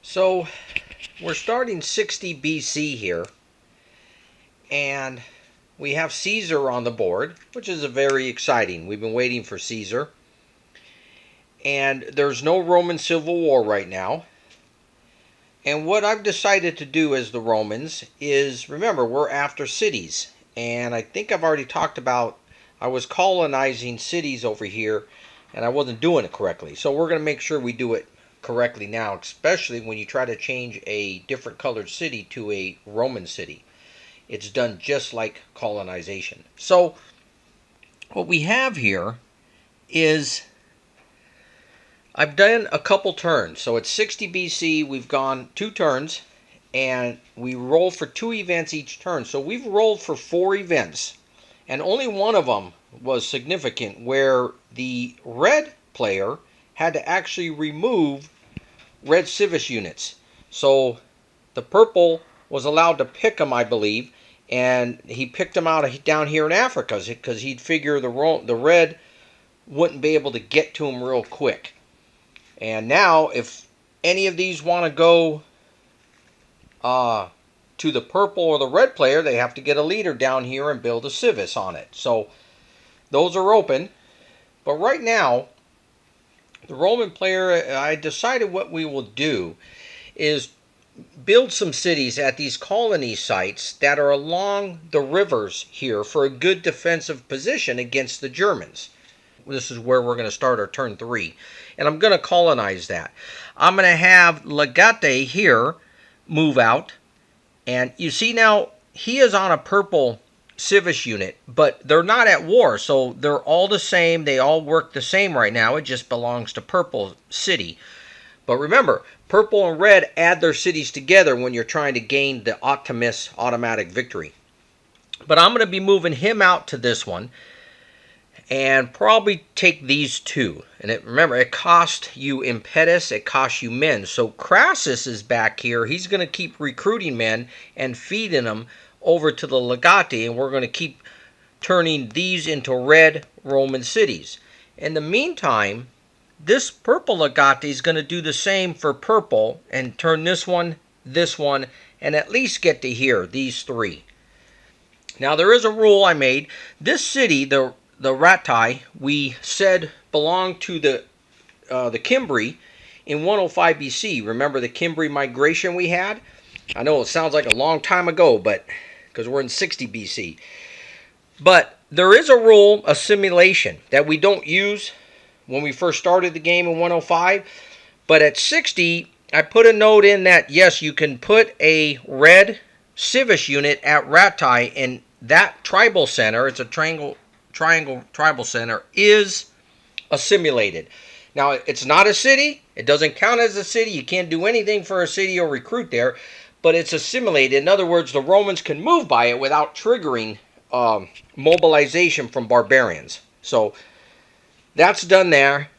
So we're starting 60 BC here, and we have Caesar on the board, which is very exciting. We've been waiting for Caesar, and there's no Roman Civil War right now. And what I've decided to do as the Romans is, remember, we're after cities, and I think I've already talked about I was colonizing cities over here, and I wasn't doing it correctly. So we're going to make sure we do it correctly now, especially when you try to change a different colored city to a Roman city. It's done just like colonization. So what we have here is I've done a couple turns. So it's 60 BC, we've gone 2 turns, and we roll for 2 events each turn. So we've rolled for 4 events, and only one of them was significant, where the red player had to actually remove red civis units. So the purple was allowed to pick them, I believe, and he picked them out down here in Africa because he'd figure the red wouldn't be able to get to him real quick. And now, if any of these want to go to the purple or the red player, they have to get a leader down here and build a civis on it. So those are open. But right now, the Roman player, I decided what we will do is build some cities at these colony sites that are along the rivers here for a good defensive position against the Germans. This is where we're going to start our turn 3. And I'm going to colonize that. I'm going to have Legate here move out. And you see now, he is on a purple civis unit, but they're not at war, so they're all the same. They all work the same right now. It just belongs to purple city. But remember, purple and red add their cities together when you're trying to gain the Optimus automatic victory. But I'm going to be moving him out to this one, and probably take these 2. And remember, it costs you impetus, it costs you men. So Crassus is back here. He's going to keep recruiting men and feeding them over to the Legati, and we're going to keep turning these into red Roman cities. In the meantime, this purple Legati is going to do the same for purple and turn this one, and at least get to here, these 3. Now there is a rule I made. This city, the Ratai, we said belonged to the Cimbri in 105 BC. Remember the Cimbri migration we had? I know it sounds like a long time ago, but because we're in 60 BC. But there is a rule, a simulation, that we don't use when we first started the game in 105. But at 60, I put a note in that, yes, you can put a red civis unit at Ratai, and that tribal center, it's a triangle tribal center, is assimilated. Now, it's not a city. It doesn't count as a city. You can't do anything for a city or recruit there, but it's assimilated. In other words, the Romans can move by it without triggering mobilization from barbarians. So that's done there,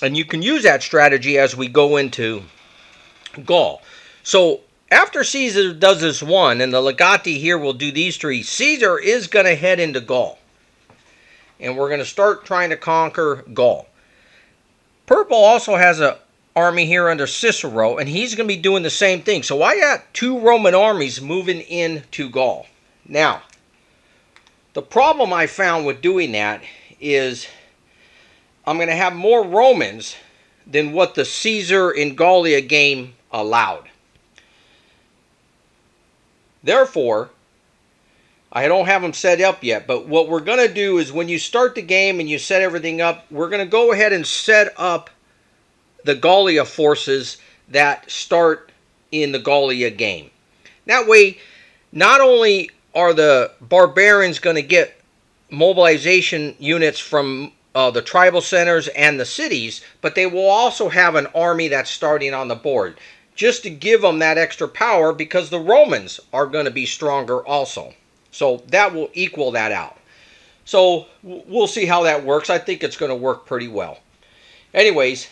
and you can use that strategy as we go into Gaul. So after Caesar does this one, and the Legati here will do these 3, Caesar is going to head into Gaul. And we're going to start trying to conquer Gaul. Purple also has an army here under Cicero, and he's going to be doing the same thing. So I got 2 Roman armies moving into Gaul. Now, the problem I found with doing that is I'm going to have more Romans than what the Caesar in Gallia game allowed. Therefore, I don't have them set up yet, but what we're going to do is when you start the game and you set everything up, we're going to go ahead and set up the Gallia forces that start in the Gallia game. That way, not only are the barbarians going to get mobilization units from the tribal centers and the cities, but they will also have an army that's starting on the board, just to give them that extra power, because the Romans are going to be stronger also. So that will equal that out. So we'll see how that works. I think it's going to work pretty well. Anyways,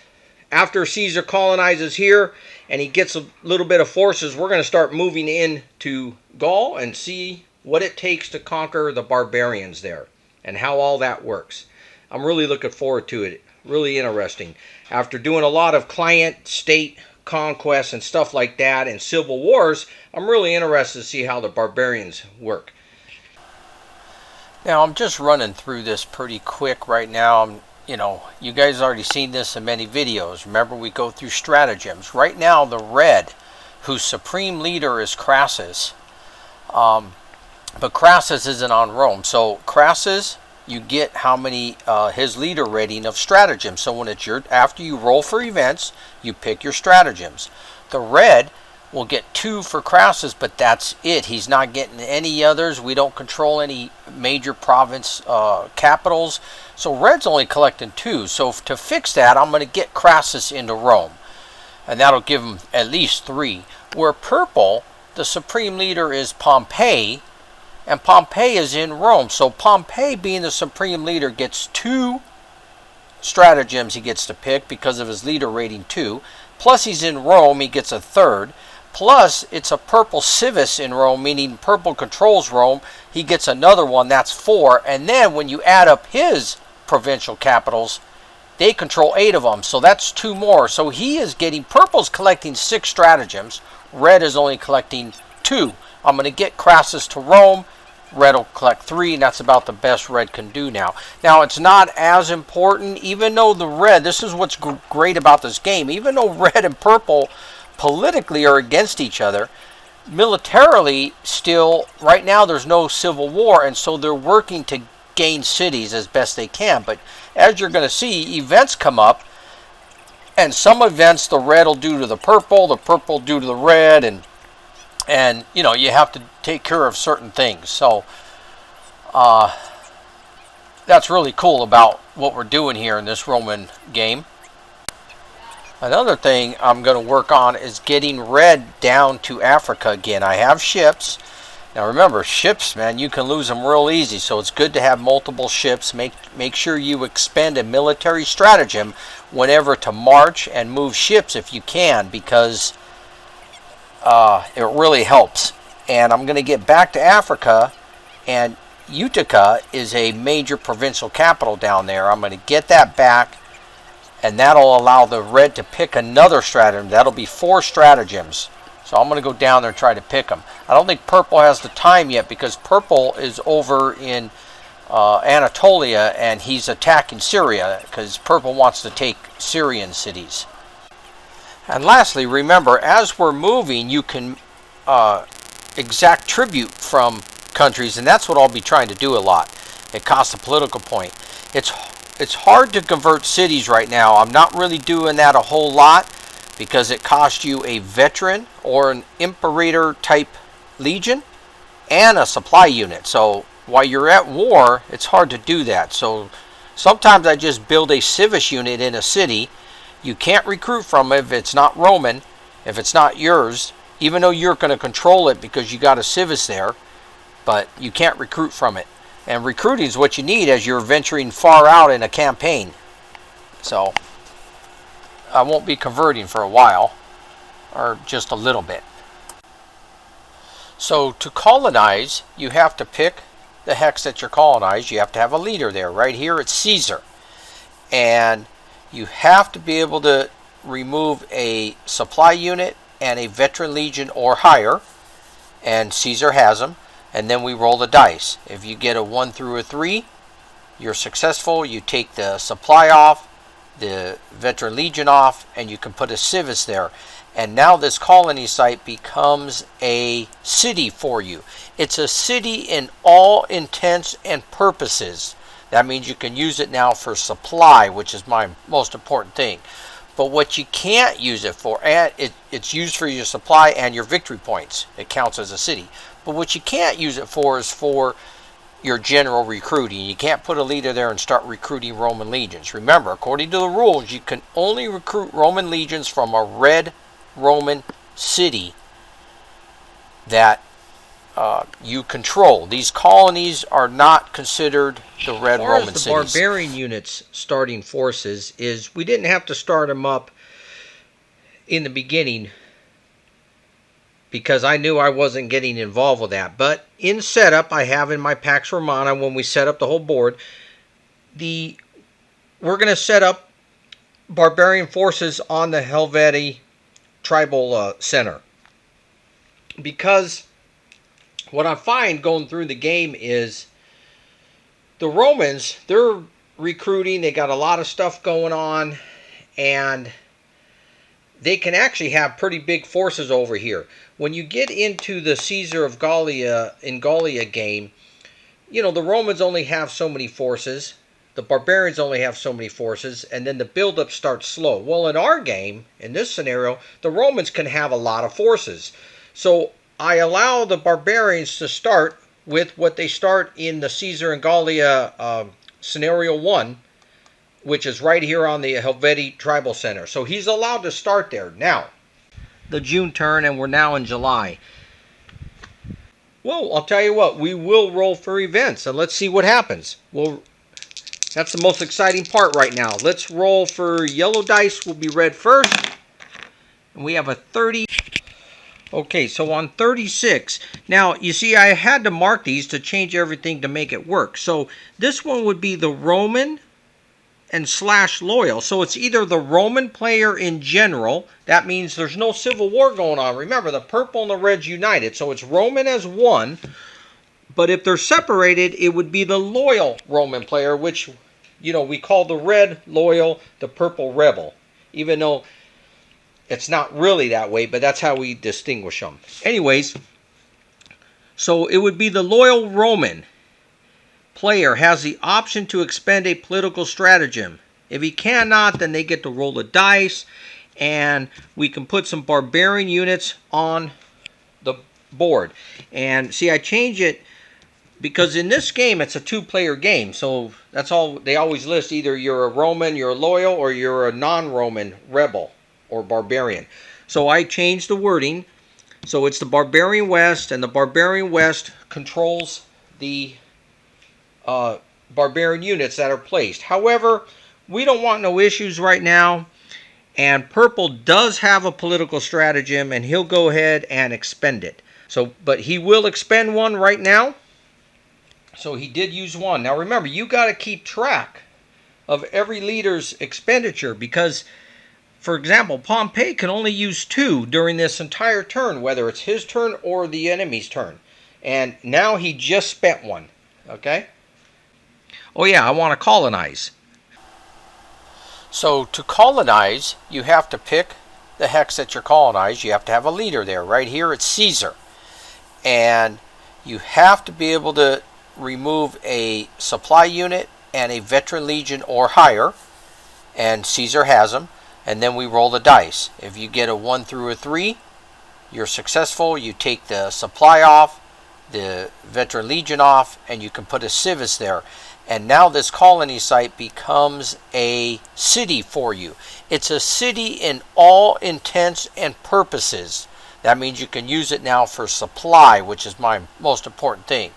after Caesar colonizes here and he gets a little bit of forces, we're going to start moving into Gaul and see what it takes to conquer the barbarians there and how all that works. I'm really looking forward to it. Really interesting. After doing a lot of client-state conquests and stuff like that and civil wars, I'm really interested to see how the barbarians work. Now, I'm just running through this pretty quick right now. You guys already seen this in many videos. Remember, we go through stratagems. Right now, the red, whose supreme leader is Crassus, but Crassus isn't on Rome. So Crassus, you get how many his leader rating of stratagems. So when it's after you roll for events, you pick your stratagems. The red will get 2 for Crassus, but that's it. He's not getting any others. We don't control any major province capitals. So red's only collecting 2. So to fix that, I'm going to get Crassus into Rome, and that'll give him at least 3. Where purple, the supreme leader is Pompey, and Pompey is in Rome. So Pompey, being the supreme leader, gets 2 stratagems he gets to pick because of his leader rating 2. Plus he's in Rome, he gets a 3rd. Plus it's a purple civis in Rome, meaning purple controls Rome. He gets another one, that's 4. And then when you add up his provincial capitals, they control 8 of them. So that's 2 more. So he is getting, purple's collecting 6 stratagems. Red is only collecting 2. I'm going to get Crassus to Rome. Red will collect 3, and that's about the best red can do now. Now, it's not as important, even though the red, this is what's great about this game, even though red and purple politically are against each other, militarily still, right now there's no civil war, and so they're working to gain cities as best they can. But as you're going to see, events come up, and some events the red will do to the purple do to the red, and you have to take care of certain things. So that's really cool about what we're doing here in this Roman game. Another thing I'm going to work on is getting red down to Africa again. I have ships. Now remember, ships, man, you can lose them real easy. So it's good to have multiple ships. Make sure you expend a military stratagem whenever to march and move ships if you can, because it really helps. And I'm going to get back to Africa, and Utica is a major provincial capital down there. I'm going to get that back, and that'll allow the red to pick another stratagem. That'll be 4 stratagems. So I'm going to go down there and try to pick them. I don't think purple has the time yet, because purple is over in Anatolia, and he's attacking Syria, because purple wants to take Syrian cities. And lastly, remember, as we're moving, you can exact tribute from countries, and that's what I'll be trying to do a lot. It costs a political point. It's hard to convert cities right now. I'm not really doing that a whole lot, because it costs you a veteran or an imperator type legion and a supply unit. So while you're at war, it's hard to do that. So sometimes I just build a civis unit in a city. You can't recruit from it if it's not Roman, if it's not yours, even though you're going to control it because you got a civis there, but you can't recruit from it. And recruiting is what you need as you're venturing far out in a campaign. So I won't be converting for a while, or just a little bit. So to colonize, you have to pick the hex that you're colonized. You have to have a leader there. Right here it's Caesar. And you have to be able to remove a supply unit and a veteran legion or higher, and Caesar has them. And then we roll the dice. If you get a 1 through a 3, you're successful. You take the supply off, the veteran legion off, and you can put a civis there. And now this colony site becomes a city for you. It's a city in all intents and purposes. That means you can use it now for supply, which is my most important thing. But what you can't use it for, and it's used for your supply and your victory points. It counts as a city. But what you can't use it for is for your general recruiting. You can't put a leader there and start recruiting Roman legions. Remember, according to the rules, you can only recruit Roman legions from a red Roman city that you control. These colonies are not considered the red Roman cities. As far as the barbarian units starting forces is, we didn't have to start them up in the beginning because I knew I wasn't getting involved with that. But in setup, I have in my Pax Romana, when we set up the whole board, we're going to set up barbarian forces on the Helvetii tribal center. Because what I find going through the game is the Romans, they're recruiting, they got a lot of stuff going on, and they can actually have pretty big forces over here. When you get into the Caesar of Gallia in Gallia game, you know, the Romans only have so many forces, the barbarians only have so many forces, and then the buildup starts slow. Well, in our game, in this scenario, the Romans can have a lot of forces. So I allow the barbarians to start with what they start in the Caesar and Gallia Scenario 1, which is right here on the Helvetii Tribal Center. So he's allowed to start there. Now, the June turn, and we're now in July. Well, I'll tell you what, we will roll for events, and let's see what happens. Well, that's the most exciting part right now. Let's roll for yellow dice. Will be red first. And we have a 30. Okay, so on 36. Now, you see, I had to mark these to change everything to make it work. So this one would be the Roman and / loyal. So it's either the Roman player in general. That means there's no civil war going on. Remember, the purple and the red's united. So it's Roman as one. But if they're separated, it would be the loyal Roman player, which, you know, we call the red loyal, the purple rebel. Even though it's not really that way, but that's how we distinguish them. Anyways, so it would be the loyal Roman player has the option to expend a political stratagem. If he cannot, then they get to roll the dice, and we can put some barbarian units on the board. And see, I change it because in this game it's a two-player game, so that's all they always list. Either you're a Roman, you're a loyal, or you're a non-Roman rebel or barbarian. So I changed the wording, so it's the Barbarian West, and the Barbarian West controls the barbarian units that are placed. However, we don't want no issues right now, and purple does have a political stratagem, and he'll go ahead and expend it. So, but he will expend one right now. So he did use one. Now remember, you got to keep track of every leader's expenditure, because, for example, Pompey can only use 2 during this entire turn, whether it's his turn or the enemy's turn. And now he just spent one. Okay? Oh yeah, I want to colonize. So to colonize, you have to pick the hex that you're colonized. You have to have a leader there. Right here, it's Caesar. And you have to be able to remove a supply unit and a veteran legion or higher. And Caesar has them. And then we roll the dice. If you get a 1 through a 3, you're successful. You take the supply off, the veteran legion off, and you can put a civis there. And now this colony site becomes a city for you. It's a city in all intents and purposes. That means you can use it now for supply, which is my most important thing.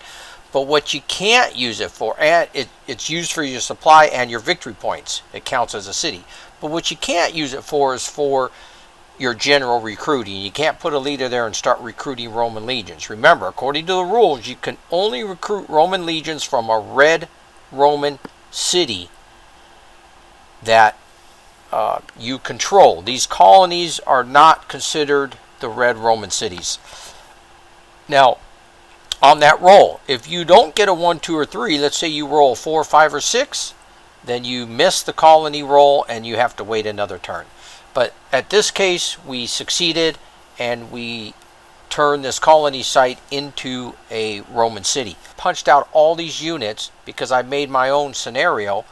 But what you can't use it for, and it's used for your supply and your victory points. It counts as a city. But what you can't use it for is for your general recruiting. You can't put a leader there and start recruiting Roman legions. Remember, according to the rules, you can only recruit Roman legions from a red Roman city that you control. These colonies are not considered the red Roman cities. Now, on that roll, if you don't get a 1, 2, or 3, let's say you roll 4, 5, or 6, then you miss the colony roll and you have to wait another turn. But at this case, we succeeded and we turned this colony site into a Roman city. Punched out all these units because I made my own scenario.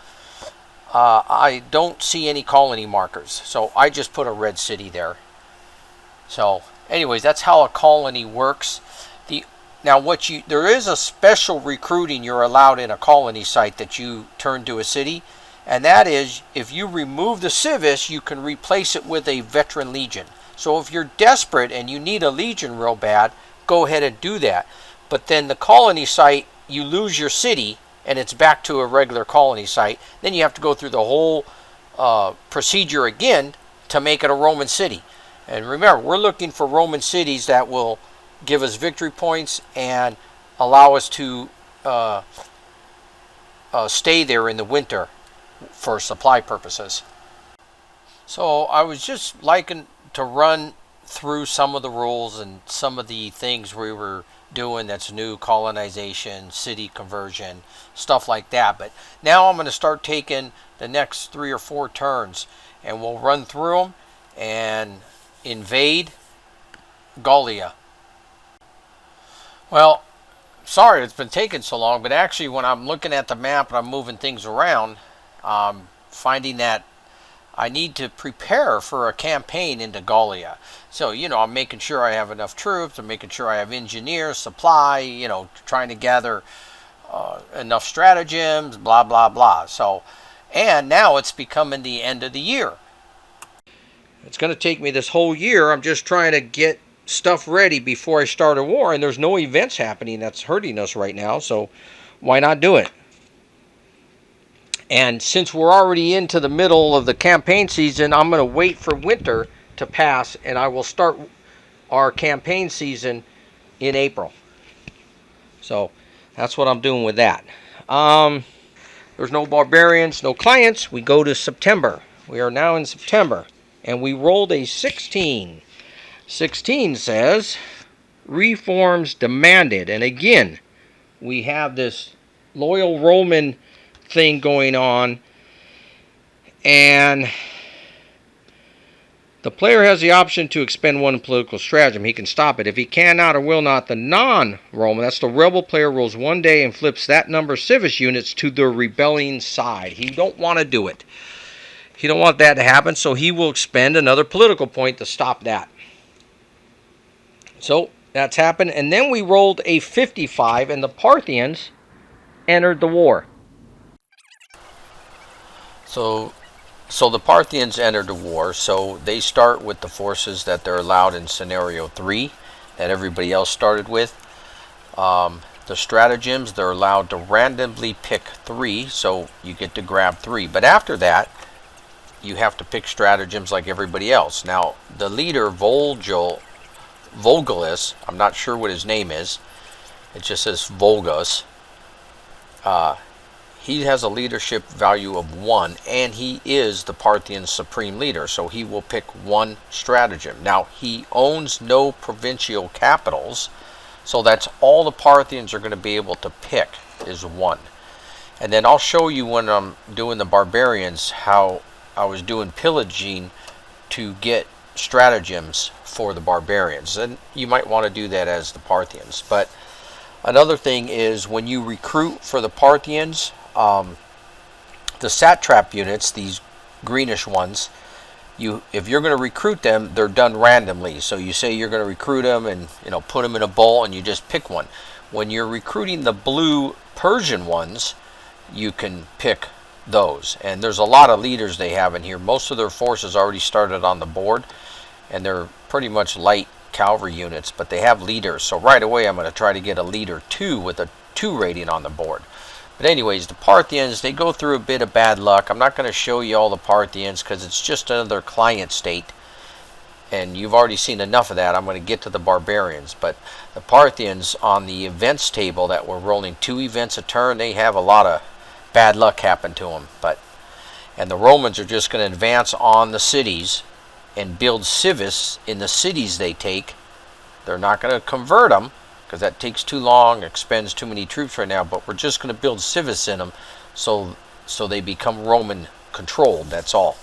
I don't see any colony markers, so I just put a red city there. So anyways, that's how a colony works. Now there is a special recruiting you're allowed in a colony site that you turn to a city, and that is if you remove the civis, you can replace it with a veteran legion. So if you're desperate and you need a legion real bad, go ahead and do that. But then the colony site, you lose your city and it's back to a regular colony site. Then you have to go through the whole procedure again to make it a Roman city. And remember, we're looking for Roman cities that will give us victory points and allow us to stay there in the winter for supply purposes. So I was just liking to run through some of the rules and some of the things we were doing that's new: colonization, city conversion, stuff like that. But now I'm going to start taking the next 3 or 4 turns, and we'll run through them and invade Gallia. Well, sorry it's been taking so long, but actually when I'm looking at the map and I'm moving things around, finding that I need to prepare for a campaign into Gallia. So, I'm making sure I have enough troops. I'm making sure I have engineers, supply, trying to gather enough stratagems, blah, blah, blah. So, and now it's becoming the end of the year. It's going to take me this whole year. I'm just trying to get stuff ready before I start a war, and there's no events happening that's hurting us right now, so why not do it? And since we're already into the middle of the campaign season, I'm going to wait for winter to pass, and I will start our campaign season in April. So that's what I'm doing with that. There's no barbarians, no clients. We go to September. We are now in September, and we rolled a 16. 16 says reforms demanded, and again we have this loyal Roman thing going on, and the player has the option to expend 1 political stratagem. He can stop it. If he cannot or will not, the non-Roman, that's the rebel player, rolls 1 day and flips that number of civis units to the rebelling side. He don't want to do it. He don't want that to happen, so he will expend another political point to stop that. So that's happened, and then we rolled a 55, and the Parthians entered the war. So the Parthians entered the war, so they start with the forces that they're allowed in Scenario 3 that everybody else started with. The stratagems, they're allowed to randomly pick 3, so you get to grab 3. But after that, you have to pick stratagems like everybody else. Now, the leader, Volgulus, I'm not sure what his name is. It just says Volgus. He has a leadership value of 1, and he is the Parthian supreme leader, so he will pick 1 stratagem. Now, he owns no provincial capitals, so that's all the Parthians are going to be able to pick is 1. And then I'll show you when I'm doing the Barbarians how I was doing pillaging to get stratagems for the Barbarians, and you might want to do that as the Parthians. But another thing is when you recruit for the Parthians, the satrap units, these greenish ones, if you're going to recruit them, they're done randomly. So you say you're going to recruit them and put them in a bowl and you just pick one. When you're recruiting the blue Persian ones, you can pick those, and there's a lot of leaders they have in here. Most of their forces already started on the board, and they're pretty much light cavalry units, but they have leaders. So right away I'm going to try to get a leader 2 with a 2 rating on the board. But anyways, the Parthians, they go through a bit of bad luck. I'm not going to show you all the Parthians because it's just another client state, and you've already seen enough of that. I'm going to get to the Barbarians. But the Parthians on the events table that were rolling 2 events a turn, they have a lot of bad luck happen to them. And the Romans are just going to advance on the cities and build civis in the cities they take. They're not going to convert them because that takes too long, expends too many troops right now, but we're just going to build civis in them so they become Roman controlled, that's all.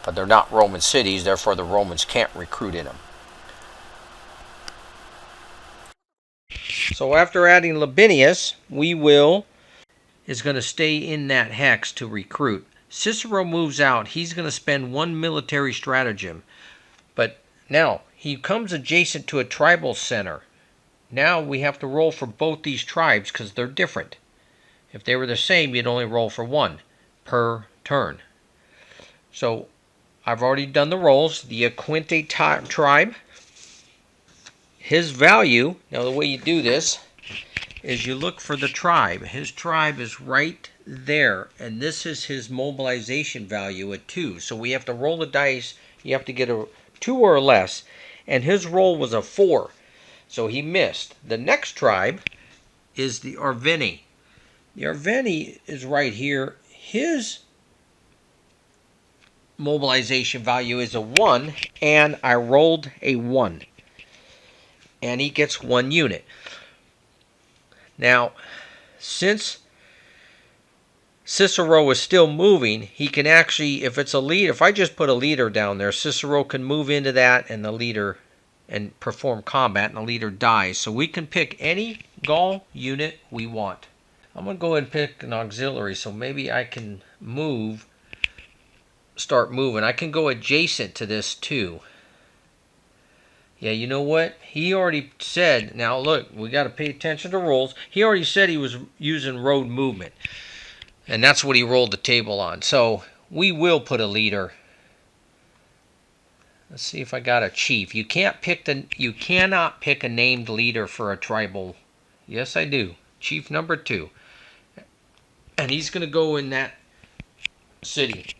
But they're not Roman cities, therefore the Romans can't recruit in them. So after adding Labienus, is going to stay in that hex to recruit. Cicero moves out. He's going to spend 1 military stratagem. But now, he comes adjacent to a tribal center. Now we have to roll for both these tribes because they're different. If they were the same, you'd only roll for 1 per turn. So I've already done the rolls. The Aquinte tribe, his value, now the way you do this is you look for the tribe. His tribe is right there, and this is his mobilization value at 2. So we have to roll the dice. You have to get a 2 or less, and his roll was a 4. So he missed. The next tribe is the Arveni. The Arveni is right here. His mobilization value is a 1, and I rolled a 1. And he gets 1 unit. Now, since Cicero is still moving, he can actually, if it's a lead, if I just put a leader down there, Cicero can move into that and the leader and perform combat, and the leader dies. So we can pick any Gaul unit we want. I'm going to go ahead and pick an auxiliary, so maybe I can start moving. I can go adjacent to this too. Yeah, you know what? He already said, now look, we got to pay attention to rules. He already said he was using road movement. And that's what he rolled the table on. So we will put a leader. Let's see if I got a chief. You cannot pick a named leader for a tribal. Yes, I do. Chief number 2. And he's going to go in that city.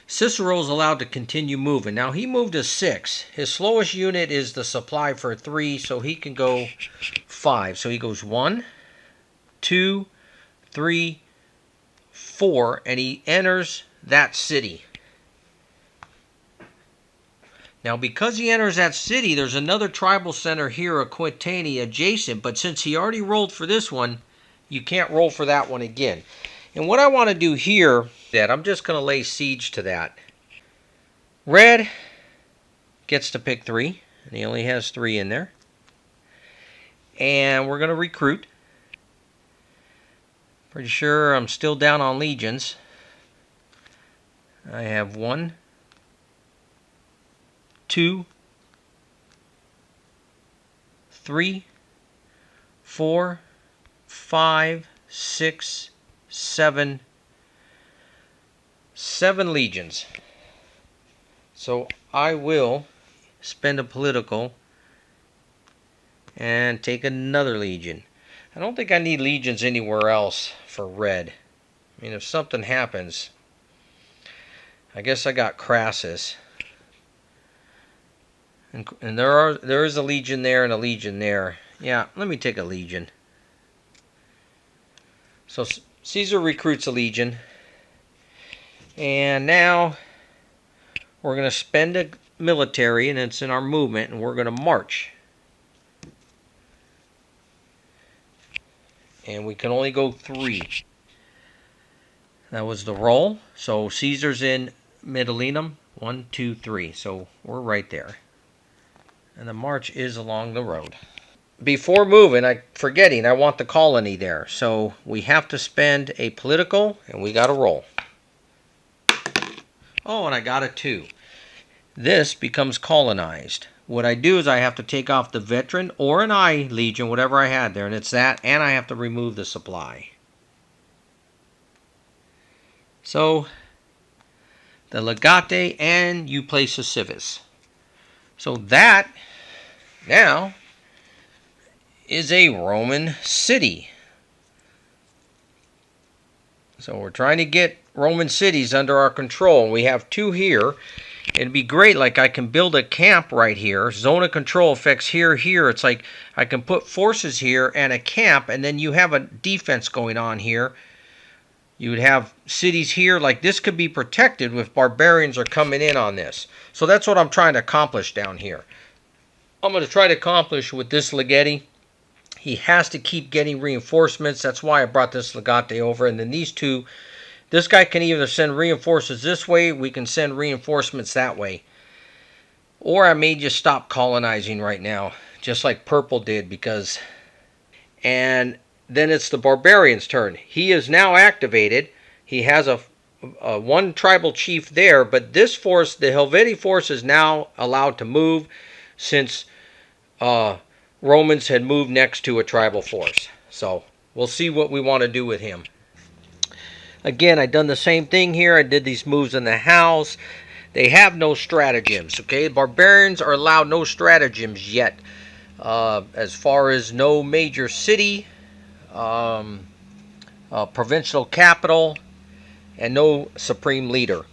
Cicero's allowed to continue moving. Now he moved a 6. His slowest unit is the supply for 3, so he can go 5. So he goes 1, 2, 3, 4, and he enters that city. Now because he enters that city, there's another tribal center here, Aquitania, adjacent, but since he already rolled for this one, you can't roll for that one again. And what I want to do here, that I'm just going to lay siege to that. Red gets to pick 3, and he only has 3 in there. And we're going to recruit. Pretty sure I'm still down on legions. I have 1, 2, 3, 4, 5, 6, 7 legions. So I will spend a political and take another legion. I don't think I need legions anywhere else for red. I mean, if something happens, I guess I got Crassus. And there is a legion there and a legion there. Yeah, let me take a legion. So Caesar recruits a legion. And now we're going to spend a military, and it's in our movement, and we're going to march. And we can only go 3. That was the roll. So Caesar's in Mitylenum. 1, 2, 3. So we're right there. And the march is along the road. Before moving, I want the colony there. So we have to spend a political, and we got to roll. Oh, and I got a 2. This becomes colonized. What I do is I have to take off the veteran or an I legion, whatever I had there, and it's that, and I have to remove the supply. So the legate, and you place a civis. So that now is a Roman city. So we're trying to get Roman cities under our control. We have 2 here. It'd be great, like I can build a camp right here. Zone of control affects here. It's like I can put forces here and a camp, and then you have a defense going on here. You would have cities here. Like this could be protected if barbarians are coming in on this. So that's what I'm trying to accomplish down here. I'm going to try to accomplish with this legate. He has to keep getting reinforcements. That's why I brought this legate over. And then these 2, this guy can either send reinforcements this way, we can send reinforcements that way. Or I may just stop colonizing right now, just like purple did, because... And then it's the barbarian's turn. He is now activated. He has a 1 tribal chief there, but this force, the Helvetii force, is now allowed to move since Romans had moved next to a tribal force. So we'll see what we want to do with him. Again, I've done the same thing here. I did these moves in the house. They have no stratagems, okay? Barbarians are allowed no stratagems yet. As far as no major city, provincial capital, and no supreme leader.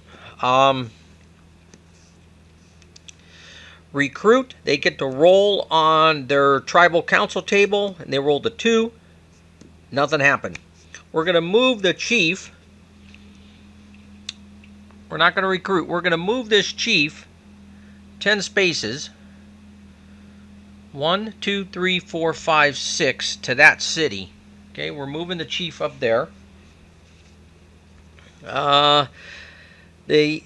Recruit, they get to roll on their tribal council table, and they rolled a 2. Nothing happened. We're going to move the chief We're not going to recruit. We're going to move this chief 10 spaces. 1, 2, 3, 4, 5, 6 to that city. Okay, we're moving the chief up there. The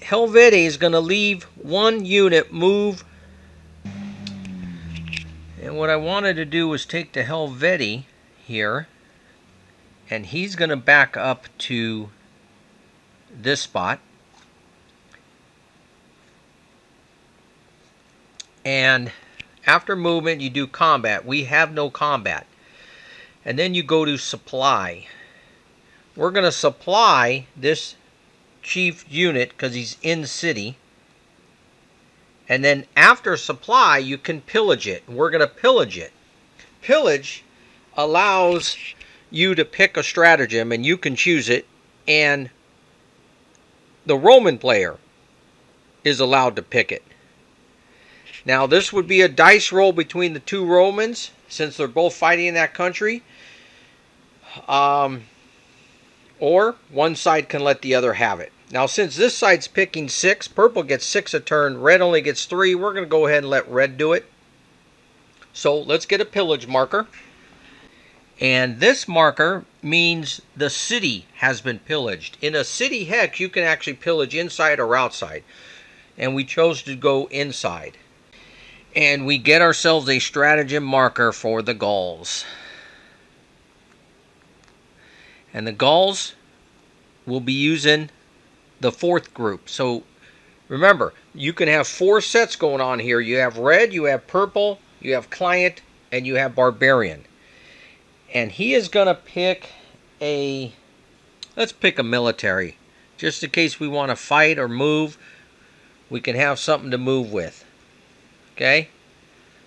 Helvetii is going to leave one unit, move. And what I wanted to do was take the Helvetii here, and he's going to back up to this spot. And after movement, you do combat. We have no combat. And then you go to supply. We're going to supply this chief unit because he's in city. And then after supply, you can pillage it. We're going to pillage it. Pillage allows you to pick a stratagem, and you can choose it. And the Roman player is allowed to pick it. Now, this would be a dice roll between the two Romans, since they're both fighting in that country. Or one side can let the other have it. Now, since this side's picking 6, purple gets 6 a turn, red only gets 3. We're going to go ahead and let red do it. So let's get a pillage marker. And this marker means the city has been pillaged. In a city hex, you can actually pillage inside or outside. And we chose to go inside. And we get ourselves a stratagem marker for the Gauls. And the Gauls will be using the 4th group. So remember, you can have 4 sets going on here. You have red, you have purple, you have client, and you have barbarian. And he is going to pick a, let's pick a military. Just in case we want to fight or move, we can have something to move with. Okay?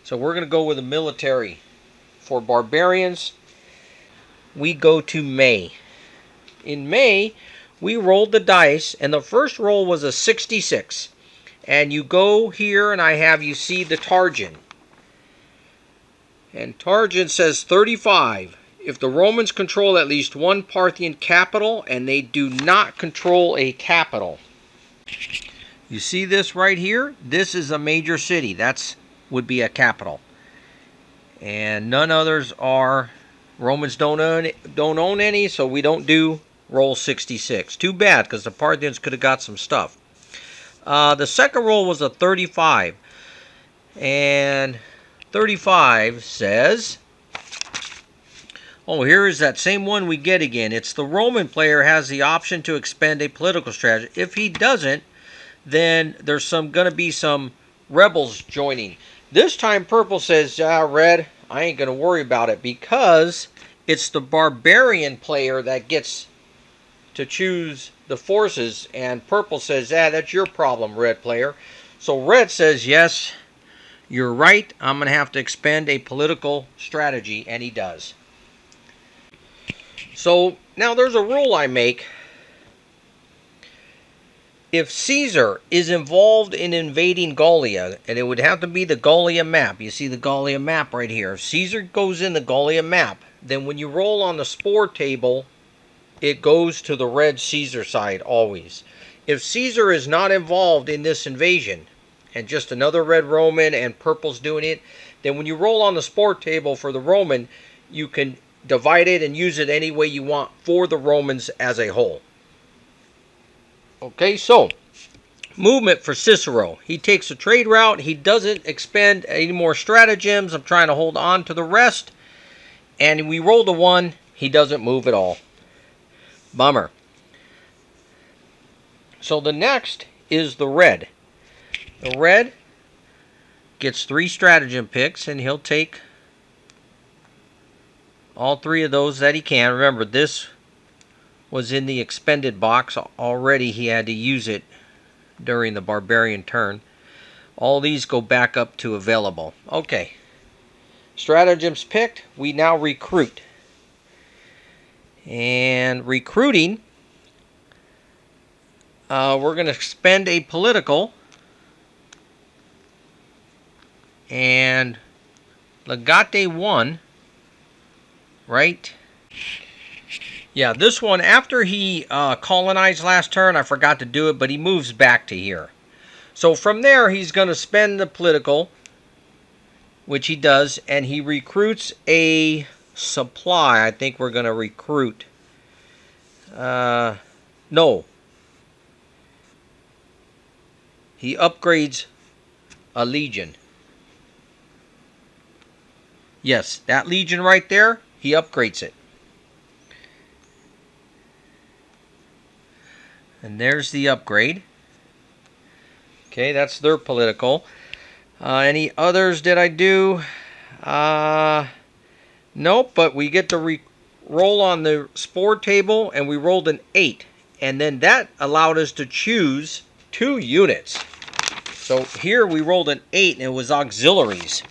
So we're going to go with a military. For barbarians, we go to May. In May, we rolled the dice, and the first roll was a 66. And you go here, and I have you see the Targin. And Targin says 35. If the Romans control at least one Parthian capital, and they do not control a capital. You see this right here? This is a major city. That's would be a capital. And none others are. Romans don't own any, so we don't do roll 66. Too bad, because the Parthians could have got some stuff. The second roll was a 35. And 35 says, oh, here is that same one we get again. It's the Roman player has the option to expend a political strategy. If he doesn't, then there's going to be some rebels joining. This time purple says, red, I ain't going to worry about it, because it's the barbarian player that gets to choose the forces, and purple says, that's your problem, red player. So red says, yes, you're right, I'm going to have to expend a political strategy, and he does. So now there's a rule I make. If Caesar is involved in invading Gallia, and it would have to be the Gallia map. You see the Gallia map right here. If Caesar goes in the Gallia map, then when you roll on the spore table, it goes to the red Caesar side always. If Caesar is not involved in this invasion, and just another red Roman and purple's doing it, then when you roll on the spore table for the Roman, you can divide it and use it any way you want for the Romans as a whole. Okay, so movement for Cicero. He takes a trade route. He doesn't expend any more stratagems. I'm trying to hold on to the rest. And we rolled a 1. He doesn't move at all. Bummer. So the next is the red. The red gets 3 stratagem picks, and he'll take all 3 of those that he can. Remember, this was in the expended box already. He had to use it during the barbarian turn. All these go back up to available. Okay. Stratagems picked. We now recruit. And recruiting, we're going to spend a political. And Legate 1, right? Yeah, this one, after he colonized last turn, I forgot to do it, but he moves back to here. So from there, he's going to spend the political, which he does, and he recruits a supply. I think we're going to recruit. No. He upgrades a legion. Yes, that legion right there, he upgrades it. And there's the upgrade. Okay, that's their political. Any others did I do? Nope, but we get to roll on the spore table, and we rolled an 8. And then that allowed us to choose 2 units. So here we rolled an 8, and it was auxiliaries.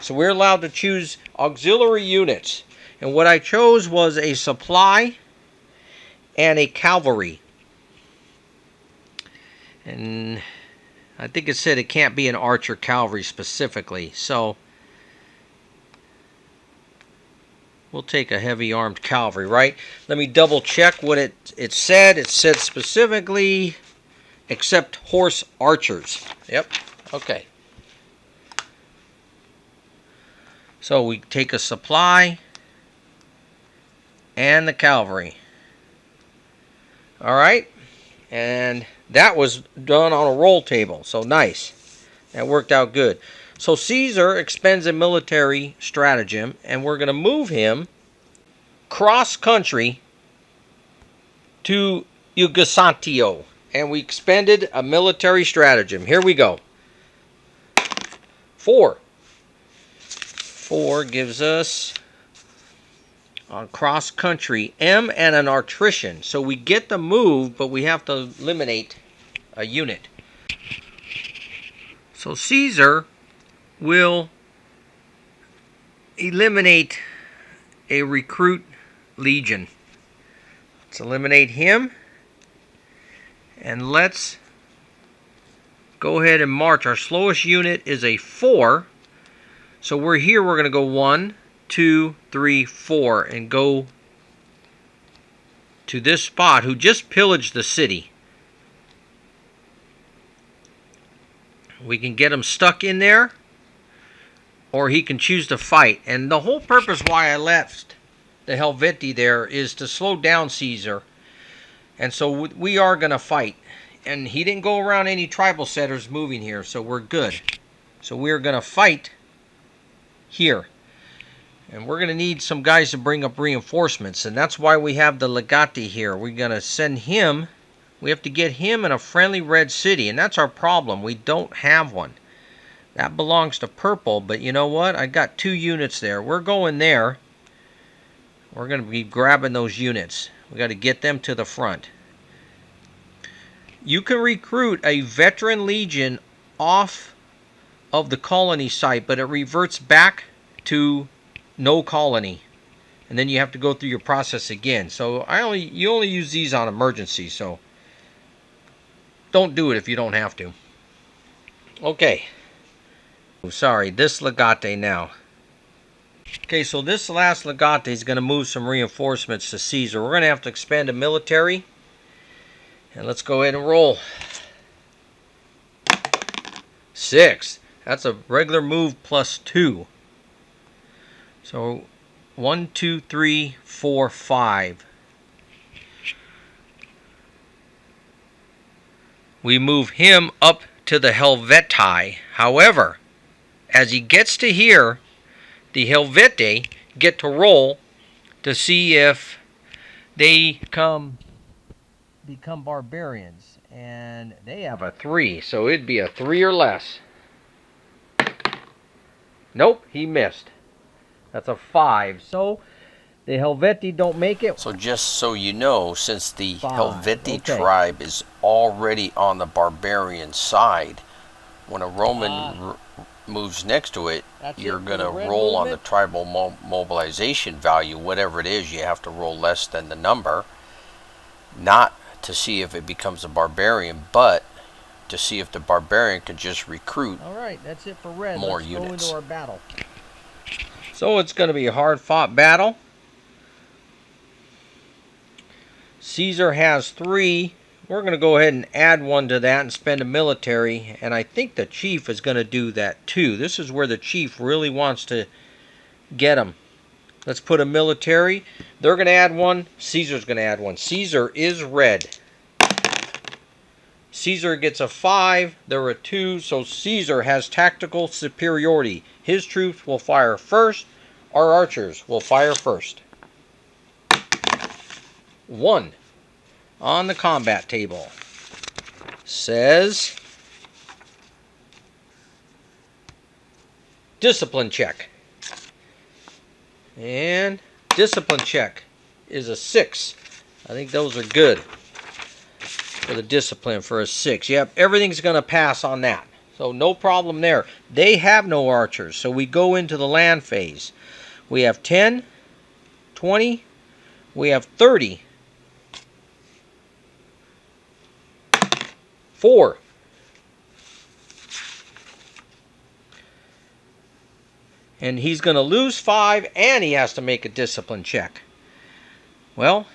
So we're allowed to choose auxiliary units. And what I chose was a supply and a cavalry. And I think it said it can't be an archer cavalry specifically. So we'll take a heavy armed cavalry, right? Let me double check what it said. It said specifically except horse archers. Yep. Okay. So we take a supply and the cavalry. All right. And that was done on a roll table. So nice. That worked out good. So Caesar expends a military stratagem, and we're going to move him cross-country to Ugasantio. And we expended a military stratagem. Here we go. 4. 4 gives us on cross-country M and an attrition. So we get the move, but we have to eliminate a unit. So Caesar will eliminate a recruit legion. Let's eliminate him. And let's go ahead and march. Our slowest unit is a 4. So we're here, we're going to go 1, 2, 3, 4 and go to this spot who just pillaged the city. We can get him stuck in there, or he can choose to fight. And the whole purpose why I left the Helvetii there is to slow down Caesar. And so we are going to fight. And he didn't go around any tribal setters moving here, so we're good. So we're going to fight here. And we're going to need some guys to bring up reinforcements. And that's why we have the legati here. We're going to send him. We have to get him in a friendly red city. And that's our problem. We don't have one. That belongs to purple. But you know what? I got 2 units there. We're going there. We're going to be grabbing those units. We got to get them to the front. You can recruit a veteran legion off of the colony site, but it reverts back to no colony. And then you have to go through your process again. So you only use these on emergency, so don't do it if you don't have to. Okay. Sorry, this legate now. Okay, so this last legate is going to move some reinforcements to Caesar. We're going to have to expand a military. And let's go ahead and roll. 6. That's a regular move plus 2. So 1, 2, 3, 4, 5. We move him up to the Helvetii. However, as he gets to here, the Helvetii get to roll to see if they become barbarians. And they have a 3, so it'd be a 3 or less. Nope, he missed. That's a 5. So the Helvetii don't make it. So just so you know, since the Helvetii tribe is already on the barbarian side, when a Roman moves next to it, you're going to roll on the tribal mobilization value, whatever it is. You have to roll less than the number, not to see if it becomes a barbarian, but to see if the barbarian can just recruit that's it for red. More Let's units. Go into our battle. So it's going to be a hard-fought battle. Caesar has 3. We're going to go ahead and add 1 to that and spend a military. And I think the chief is going to do that too. This is where the chief really wants to get him. Let's put a military. They're going to add 1. Caesar's going to add 1. Caesar is red. Caesar gets a 5. They're a 2. So Caesar has tactical superiority. His troops will fire first. Our archers will fire first. 1 on the combat table says discipline check. And discipline check is a 6. I think those are good for the discipline for a 6. Yep, everything's going to pass on that. So no problem there. They have no archers, so we go into the land phase. We have 10, 20, we have 30, 4. And he's going to lose 5, and he has to make a discipline check. Well,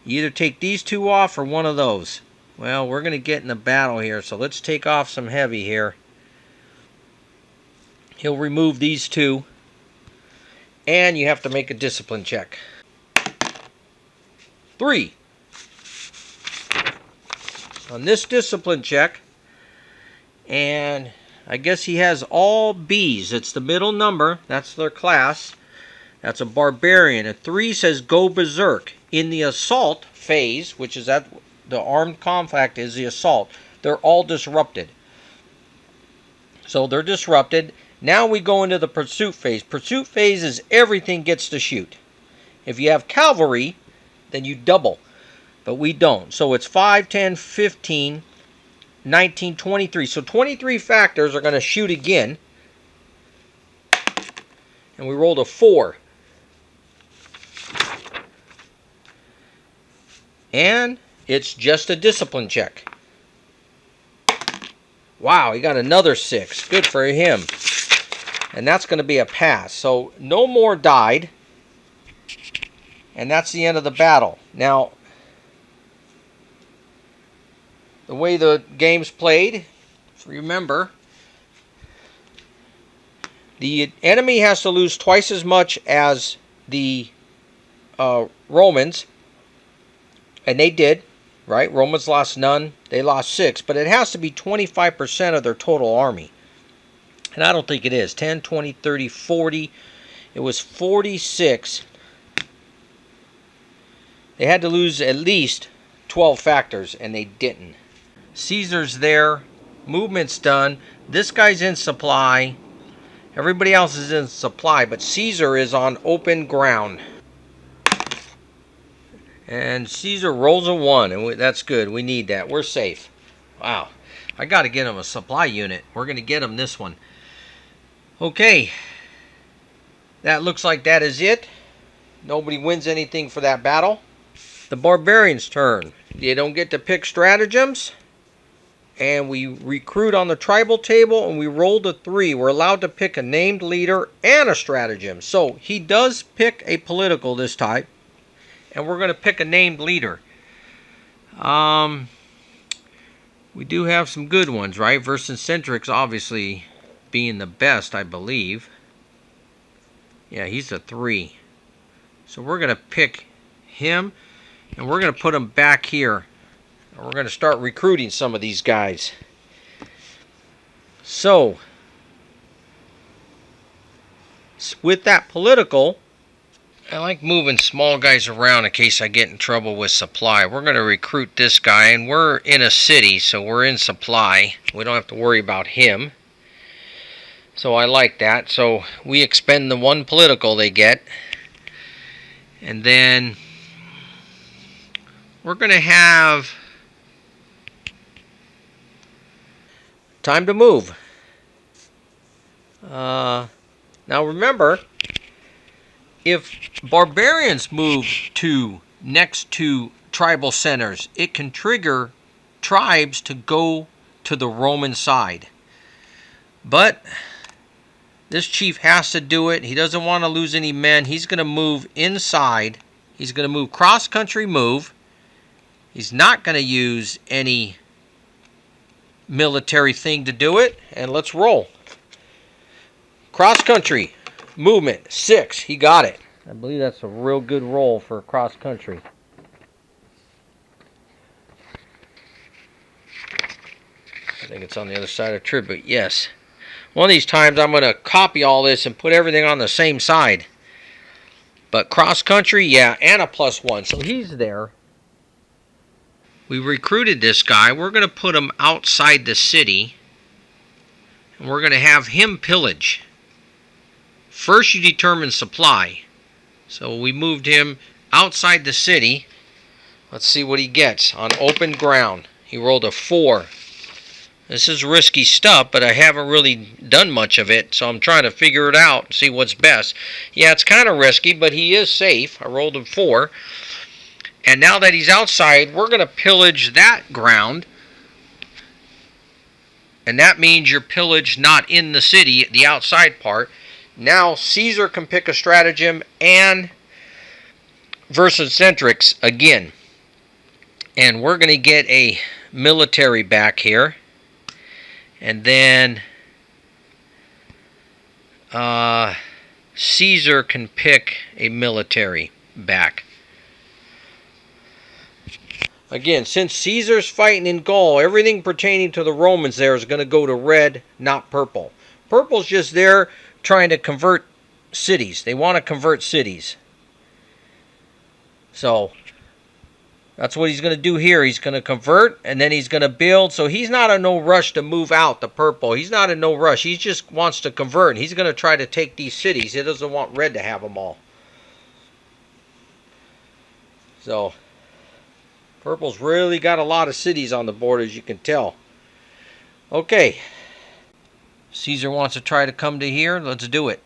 you either take these 2 off or one of those. Well, we're going to get in the battle here, so let's take off some heavy here. He'll remove these 2, and you have to make a discipline check. 3. On this discipline check, and I guess he has all B's. It's the middle number. That's their class. That's a barbarian. A 3 says go berserk. In the assault phase, which is at the armed conflict is the assault, they're all disrupted. So they're disrupted. Now we go into the pursuit phase. Pursuit phase is everything gets to shoot. If you have cavalry, then you double. But we don't. So it's 5, 10, 15, 19, 23. So 23 factors are going to shoot again. And we rolled a 4. And it's just a discipline check. Wow, he got another 6. Good for him. And that's going to be a pass. So no more died. And that's the end of the battle. Now, the way the game's played, remember, the enemy has to lose twice as much as the Romans. And they did, right? Romans lost none. They lost 6. But it has to be 25% of their total army. And I don't think it is. 10, 20, 30, 40. It was 46. They had to lose at least 12 factors, and they didn't. Caesar's there. Movement's done. This guy's in supply. Everybody else is in supply, but Caesar is on open ground. And Caesar rolls a 1, and that's good. We need that. We're safe. Wow. I got to get him a supply unit. We're going to get him this one. Okay. That looks like that is it. Nobody wins anything for that battle. The Barbarians' turn. They don't get to pick stratagems. And we recruit on the tribal table, and we rolled a 3. We're allowed to pick a named leader and a stratagem. So he does pick a political this time. And we're going to pick a named leader. We do have some good ones, right? Vercingetorix obviously being the best, I believe. Yeah, he's a 3. So we're going to pick him. And we're going to put him back here. And we're going to start recruiting some of these guys. So, with that political, I like moving small guys around in case I get in trouble with supply. We're going to recruit this guy, and we're in a city, so we're in supply. We don't have to worry about him. So I like that. So we expend the 1 political they get. And then we're going to have time to move. Now remember, if barbarians move next to tribal centers, it can trigger tribes to go to the Roman side. But this chief has to do it. He doesn't want to lose any men. He's going to move inside He's going to move cross-country move. He's not going to use any military thing to do it. And let's roll. Cross-country movement 6. He got it. I believe that's a real good roll for cross-country. I think it's on the other side of tribute. Yes. One of these times I'm going to copy all this and put everything on the same side. But cross-country, yeah, and a +1. So he's there. We recruited this guy. We're going to put him outside the city. And we're going to have him pillage. First you determine supply. So we moved him outside the city. Let's see what he gets on open ground. He rolled a 4. This is risky stuff, but I haven't really done much of it, so I'm trying to figure it out and see what's best. Yeah, it's kind of risky, but he is safe. I rolled a 4. And now that he's outside, we're going to pillage that ground. And that means you're pillaged not in the city, the outside part. Now Caesar can pick a stratagem and Vercingetorix again. And we're going to get a military back here. And then Caesar can pick a military back. Again, since Caesar's fighting in Gaul, everything pertaining to the Romans there is going to go to red, not purple. Purple's just there trying to convert cities. They want to convert cities. So that's what he's going to do here. He's going to convert, and then he's going to build. So he's not in no rush to move out the purple. He's not in no rush. He just wants to convert. And he's going to try to take these cities. He doesn't want red to have them all. So purple's really got a lot of cities on the board, as you can tell. Okay. Caesar wants to try to come to here. Let's do it.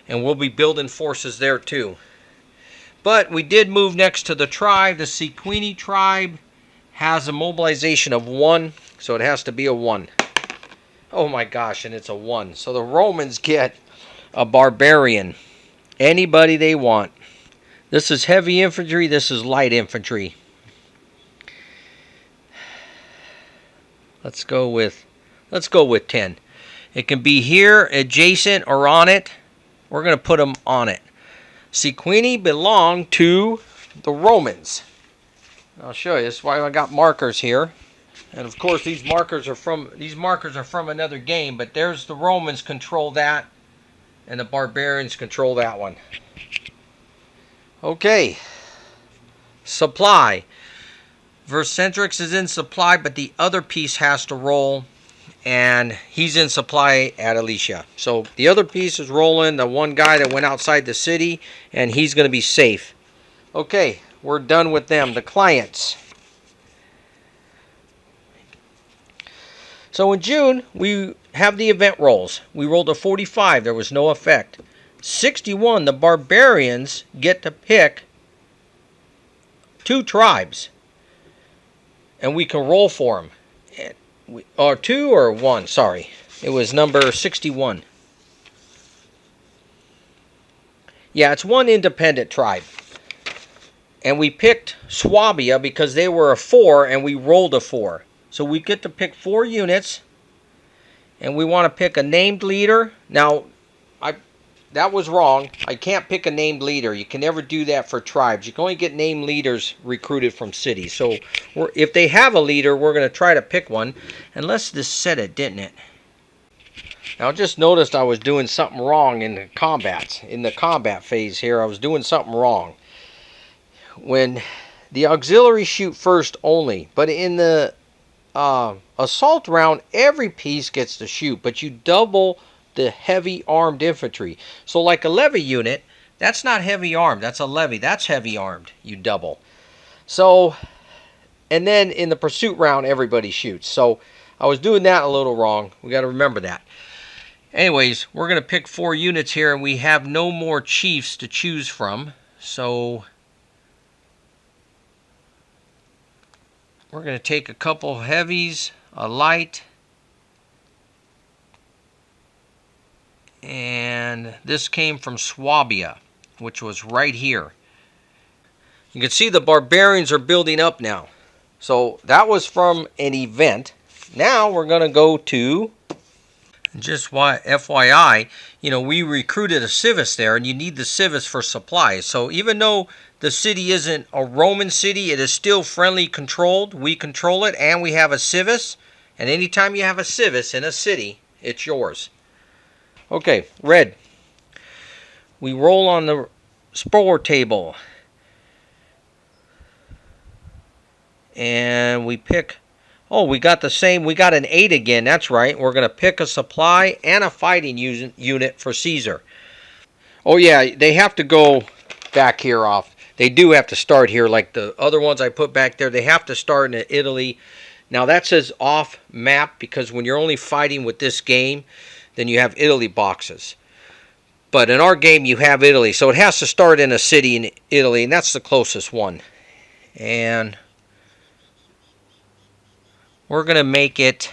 And we'll be building forces there too. But we did move next to the tribe. The Siquini Tribe has a mobilization of 1, so it has to be a 1. Oh my gosh, and it's a 1. So the Romans get a barbarian. Anybody they want. This is heavy infantry, this is light infantry. Let's go with 10. It can be here, adjacent, or on it. We're going to put them on it. Siquini belonged to the Romans. I'll show you. That's why I got markers here. And of course these markers are from another game, but there's the Romans control that and the barbarians control that one. Okay. Supply. Vercingetorix is in supply, but the other piece has to roll, and he's in supply at Alicia. So the other piece is rolling, the one guy that went outside the city, and he's going to be safe. Okay, we're done with them. The clients. So in June, we have the event rolls. We rolled a 45. There was no effect. 61, the Barbarians get to pick 2 tribes. And we can roll for them. Or 2 or 1, sorry. It was number 61. Yeah, it's 1 independent tribe. And we picked Swabia because they were a 4 and we rolled a 4. So we get to pick 4 units. And we want to pick a named leader. Now, that was wrong. I can't pick a named leader. You can never do that for tribes. You can only get named leaders recruited from cities. So if they have a leader, we're going to try to pick one. Unless this said it, didn't it? Now, I just noticed I was doing something wrong in the combats. In the combat phase here, I was doing something wrong. When the auxiliaries shoot first only. But in the assault round, every piece gets to shoot. But you double the heavy armed infantry. So like a levy unit, that's not heavy armed, that's a levy, that's heavy armed, you double. So, and then in the pursuit round, everybody shoots. So I was doing that a little wrong. We got to remember that. Anyways, we're going to pick 4 units here, and we have no more chiefs to choose from. So we're going to take a couple heavies, a light, and this came from Swabia, which was right here. You can see the barbarians are building up now. So that was from an event. Now we're going to go to, just FYI, we recruited a civis there, and you need the civis for supplies. So even though the city isn't a Roman city, it is still friendly controlled. We control it, and we have a civis. And anytime you have a civis in a city, it's yours. Okay, red. We roll on the spore table. And we pick, we got the same, we got an 8 again, that's right. We're going to pick a supply and a fighting unit for Caesar. Oh yeah, they have to go back here off. They do have to start here like the other ones I put back there. They have to start in Italy. Now that says off map because when you're only fighting with this game, then you have Italy boxes. But in our game, you have Italy. So it has to start in a city in Italy, and that's the closest one. And we're going to make it,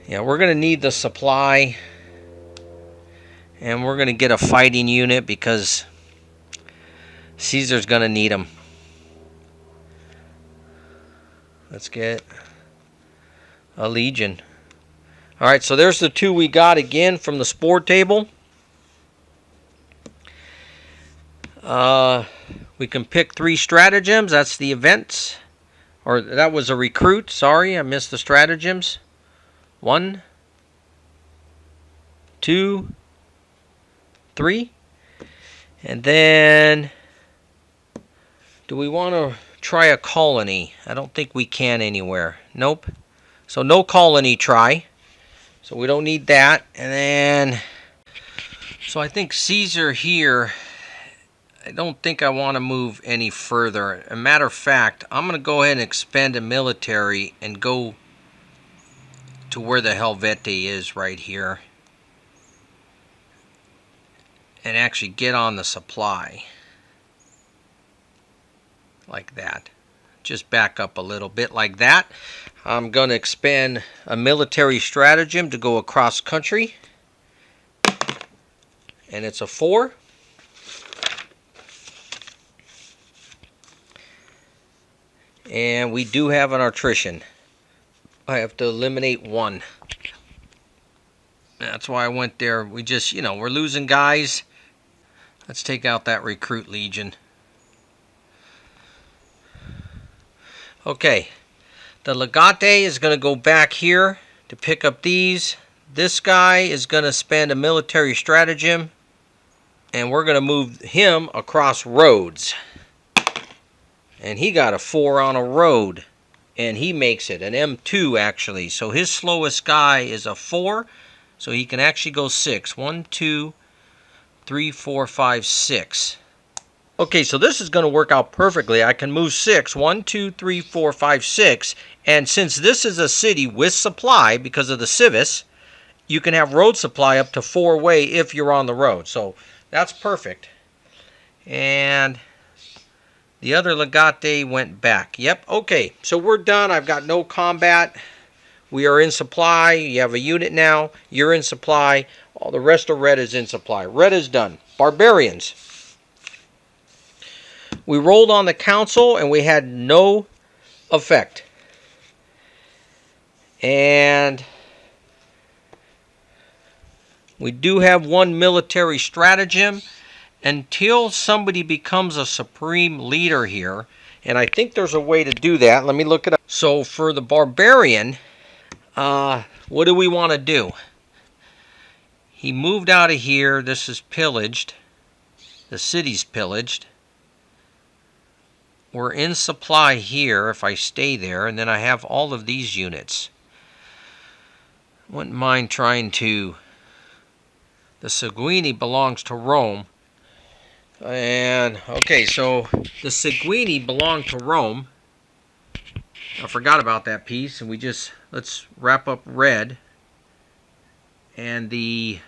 we're going to need the supply. And we're going to get a fighting unit because Caesar's going to need them. Let's get a legion. Alright, so there's the 2 we got again from the spore table. We can pick 3 stratagems. That's the events. Or that was a recruit. Sorry, I missed the stratagems. 1, 2, 3. And then, do we want to try a colony? I don't think we can anywhere. Nope. So no colony try. So we don't need that. And then, so I think Caesar here, I don't think I want to move any further. As a matter of fact, I'm going to go ahead and expend a military and go to where the Helvetii is right here. And actually get on the supply. Like that. Just back up a little bit like that. I'm going to expend a military stratagem to go across country. And it's a 4. And we do have an attrition. I have to eliminate 1. That's why I went there. We just, we're losing guys. Let's take out that recruit legion. Okay. The legate is going to go back here to pick up these. This guy is going to spend a military stratagem. And we're going to move him across roads. And he got a 4 on a road. And he makes it an M2 actually. So his slowest guy is a 4. So he can actually go 6. 1, 2, 3, 4, 5, 6. Okay, so this is going to work out perfectly. I can move 6. 1, 2, 3, 4, 5, 6. And since this is a city with supply because of the civis, you can have road supply up to 4-way if you're on the road. So that's perfect. And the other legate went back. Yep, okay. So we're done. I've got no combat. We are in supply. You have a unit now. You're in supply. All the rest of red is in supply. Red is done. Barbarians. We rolled on the council and we had no effect. And we do have 1 military stratagem until somebody becomes a supreme leader here. And I think there's a way to do that. Let me look it up. So for the barbarian, what do we want to do? He moved out of here. This is pillaged. The city's pillaged. We're in supply here if I stay there, and then I have all of these units. Wouldn't mind trying to... The Siquini belongs to Rome. And, okay, so the Siquini belong to Rome. I forgot about that piece, and let's wrap up red. And the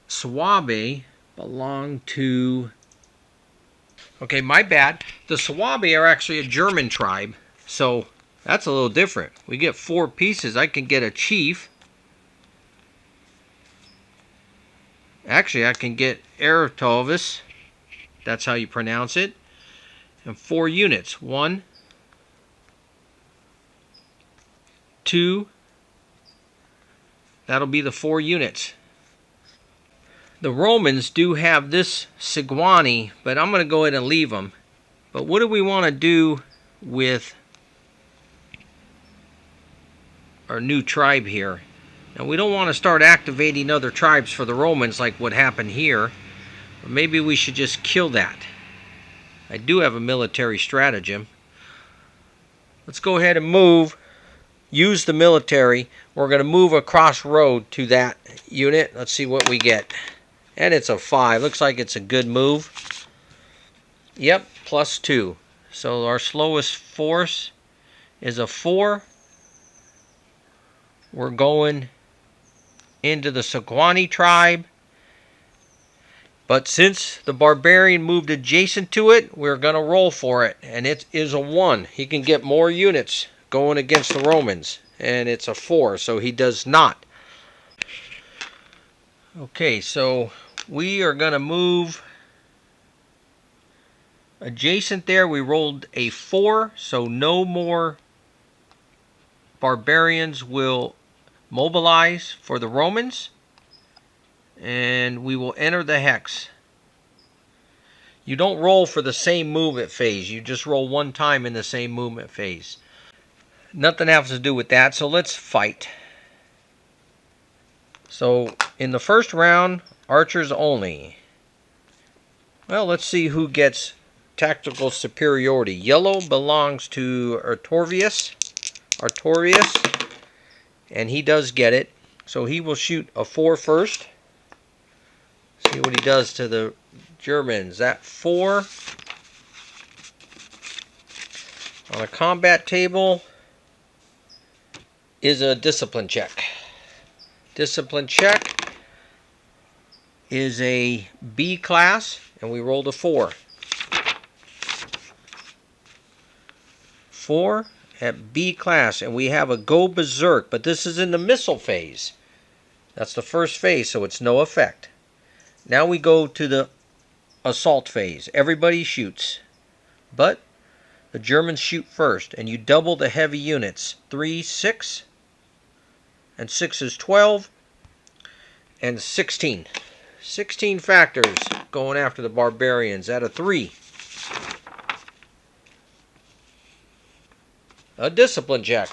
Suabe belong to... Okay, my bad. The Suabe are actually a German tribe, so that's a little different. We get 4 pieces. I can get a chief. Actually, I can get Ertovis. That's how you pronounce it. and 4 units. 1, 2. That'll be the 4 units. The Romans do have this Siquini, but I'm going to go ahead and leave them. But what do we want to do with our new tribe here? Now, we don't want to start activating other tribes for the Romans like what happened here. But maybe we should just kill that. I do have a military stratagem. Let's go ahead and move. Use the military. We're going to move across road to that unit. Let's see what we get. And it's a 5. Looks like it's a good move. Yep, +2. So our slowest force is a 4. We're going into the Siquini Tribe. But since the Barbarian moved adjacent to it, we're going to roll for it. And it is a 1. He can get more units going against the Romans. And it's a 4, so he does not. Okay, so we are going to move adjacent there. We rolled a 4, so no more Barbarians will mobilize for the Romans. And we will enter the hex. You don't roll for the same movement phase. You just roll one time in the same movement phase. Nothing has to do with that, so let's fight. So in the first round, archers only. Well, let's see who gets tactical superiority. Yellow belongs to Artorius, and he does get it. So he will shoot a 4 first. See what he does to the Germans. That 4 on a combat table is a discipline check. Discipline check is a B class, and we rolled a 4. 4 at B class, and we have a go berserk, but this is in the missile phase. That's the first phase, so it's no effect. Now we go to the assault phase. Everybody shoots, but the Germans shoot first, and you double the heavy units. 3, 6, and 6 is 12, and 16. 16 factors going after the Barbarians at a 3. A discipline check.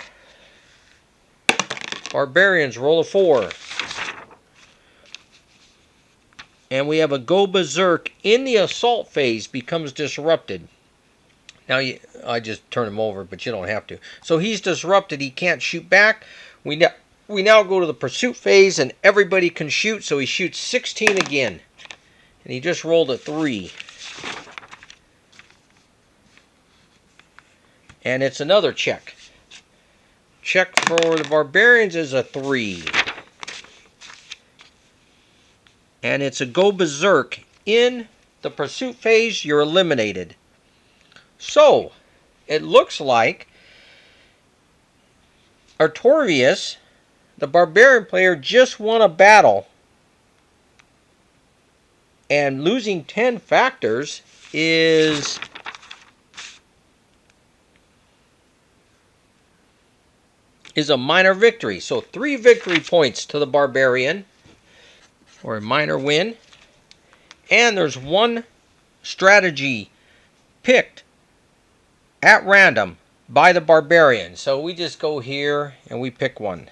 Barbarians roll a 4. And we have a go berserk in the assault phase becomes disrupted. Now, I just turn him over, but you don't have to. So he's disrupted. He can't shoot back. We now go to the pursuit phase, and everybody can shoot. So he shoots 16 again. And he just rolled a 3. And it's another check. Check for the Barbarians is a 3. And it's a go berserk. In the pursuit phase, you're eliminated. So, it looks like Artorius, the Barbarian player, just won a battle. And losing 10 factors is a minor victory. So 3 victory points to the Barbarian, or a minor win. And there's 1 strategy picked at random by the Barbarian. So we just go here and we pick one.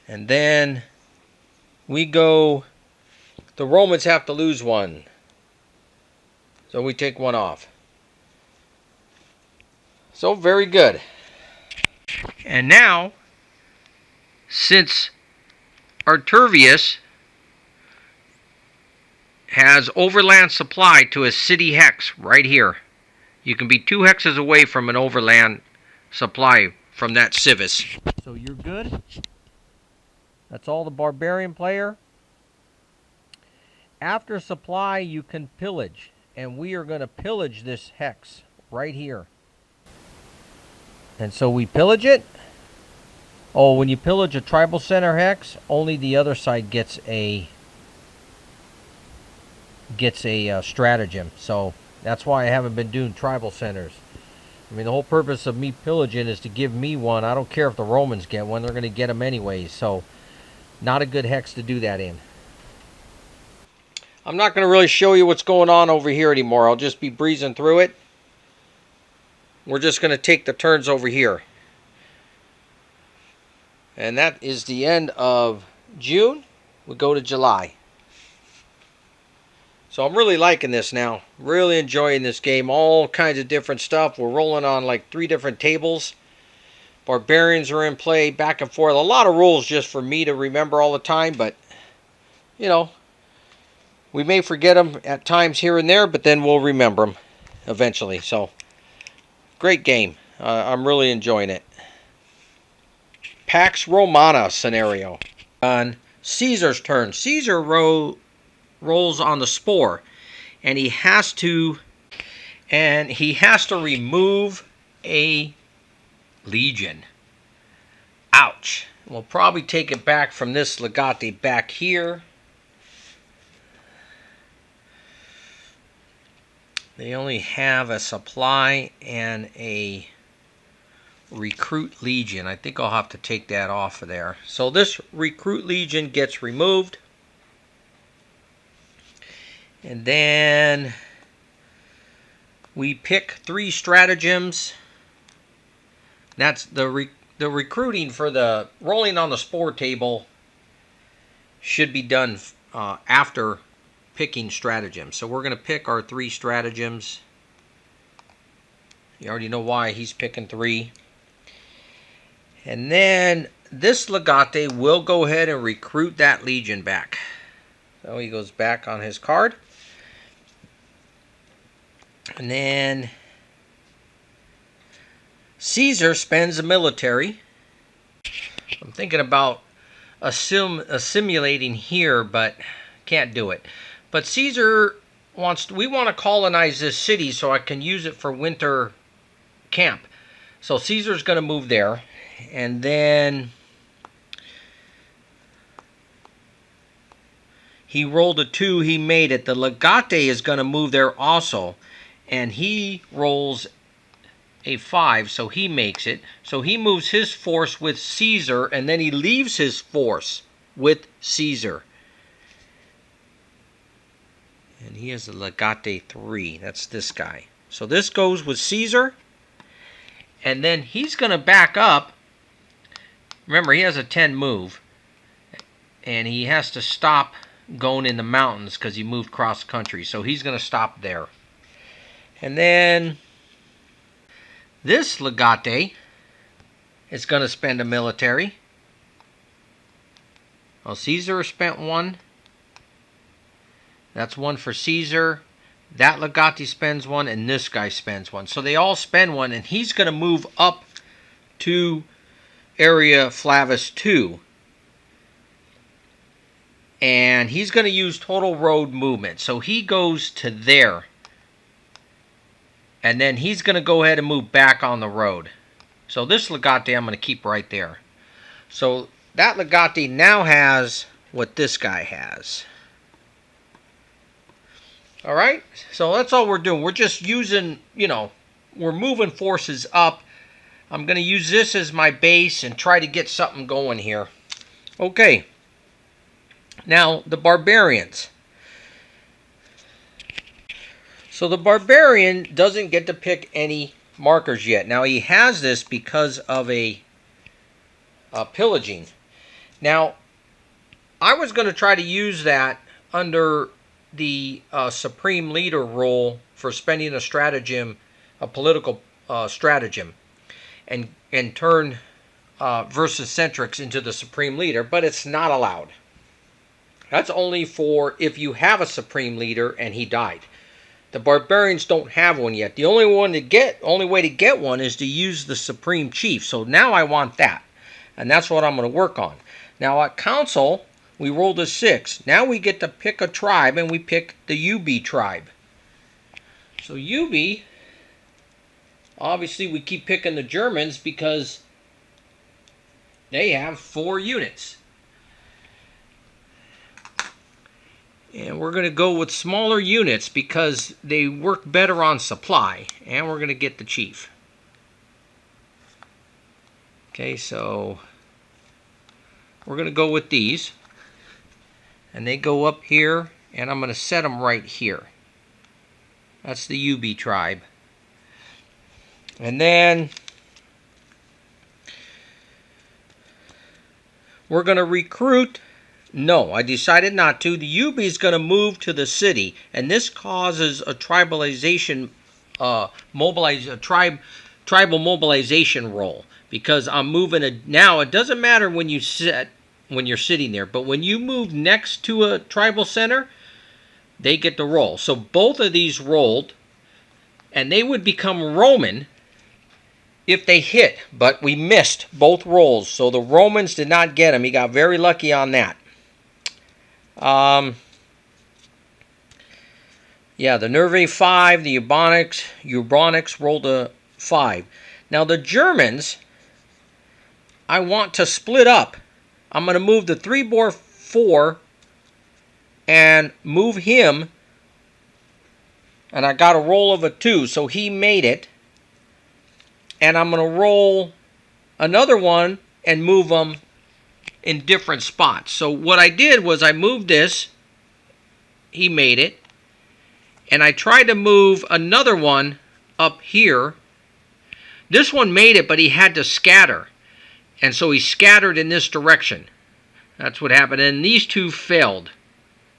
And then we go, the Romans have to lose 1. So we take 1 off. So very good. And now, since Artorius has overland supply to a city hex right here. You can be 2 hexes away from an overland supply from that civis. So you're good. That's all the Barbarian player. After supply, you can pillage. And we are going to pillage this hex right here. And so we pillage it. Oh, when you pillage a tribal center hex, only the other side gets a stratagem. So That's why I haven't been doing tribal centers. I mean, the whole purpose of me pillaging is to give me one. I don't care if the Romans get one. They're going to get them anyways. So, not a good hex to do that in. I'm not going to really show you what's going on over here anymore. I'll just be breezing through it. We're just going to take the turns over here. And that is the end of June. We go to July. So I'm really liking this now. Really enjoying this game. All kinds of different stuff. We're rolling on like 3 different tables. Barbarians are in play, back and forth. A lot of rules just for me to remember all the time. But, you know, we may forget them at times here and there. But then we'll remember them eventually. So, great game. I'm really enjoying it. Pax Romana Scenario. On Caesar's turn. Caesar rolls on the spore, and he has to remove a legion. Ouch. We'll probably take it back from this legate back here. They only have a supply and a recruit legion. I think I'll have to take that off of there. So this recruit legion gets removed. And then we pick 3 stratagems. That's the recruiting for the rolling on the spore table should be done after picking stratagems. So we're going to pick our 3 stratagems. You already know why he's picking 3. And then this legate will go ahead and recruit that legion back. So he goes back on his card. And then Caesar spends a military. I'm thinking about assimilating here, but can't do it. But Caesar we want to colonize this city so I can use it for winter camp. So Caesar's going to move there. And then he rolled a 2, he made it. The legate is going to move there also. And he rolls a 5, so he makes it. So he moves his force with Caesar, and then he leaves his force with Caesar. And he has a legate 3. That's this guy. So this goes with Caesar. And then he's going to back up. Remember, he has a 10 move. And he has to stop going in the mountains because he moved cross country. So he's going to stop there. And then this legate is going to spend a military. Well, Caesar spent 1. That's 1 for Caesar. That legate spends 1, and this guy spends 1. So they all spend 1, and he's going to move up to area Flavis 2. And he's going to use total road movement. So he goes to there. And then he's going to go ahead and move back on the road. So this legate I'm going to keep right there. So that legate now has what this guy has. Alright? So that's all we're doing. We're just using, we're moving forces up. I'm going to use this as my base and try to get something going here. Okay. Now, the Barbarians. So the Barbarian doesn't get to pick any markers yet. Now he has this because of a pillaging. Now, I was going to try to use that under the Supreme Leader role for spending a stratagem, a political stratagem, and turn versus centrics into the Supreme Leader, but it's not allowed. That's only for if you have a Supreme Leader and he died. The Barbarians don't have one yet. The only way to get one is to use the Supreme Chief. So now I want that. And that's what I'm going to work on. Now at Council, we rolled a 6. Now we get to pick a tribe, and we pick the UB tribe. So UB, obviously we keep picking the Germans because they have 4 units. And we're going to go with smaller units because they work better on supply. And we're going to get the chief. Okay, so we're going to go with these. And they go up here, and I'm going to set them right here. That's the UB tribe. And then we're going to recruit. No, I decided not to. The UB is going to move to the city, and this causes a tribalization, tribal mobilization roll, because I'm moving now. It doesn't matter when you're sitting there, but when you move next to a tribal center, they get the roll. So both of these rolled, and they would become Roman if they hit, but we missed both rolls, so the Romans did not get him. He got very lucky on that. Yeah, the Nervae 5, the Eubonics rolled a 5. Now the Germans, I want to split up. I'm going to move the 3-bore 4 and move him, and I got a roll of a 2, so he made it. And I'm going to roll another one and move them in different spots. So what I did was I moved this. He made it. And I tried to move another one up here. This one made it, but he had to scatter. And so he scattered in this direction. That's what happened. And these two failed.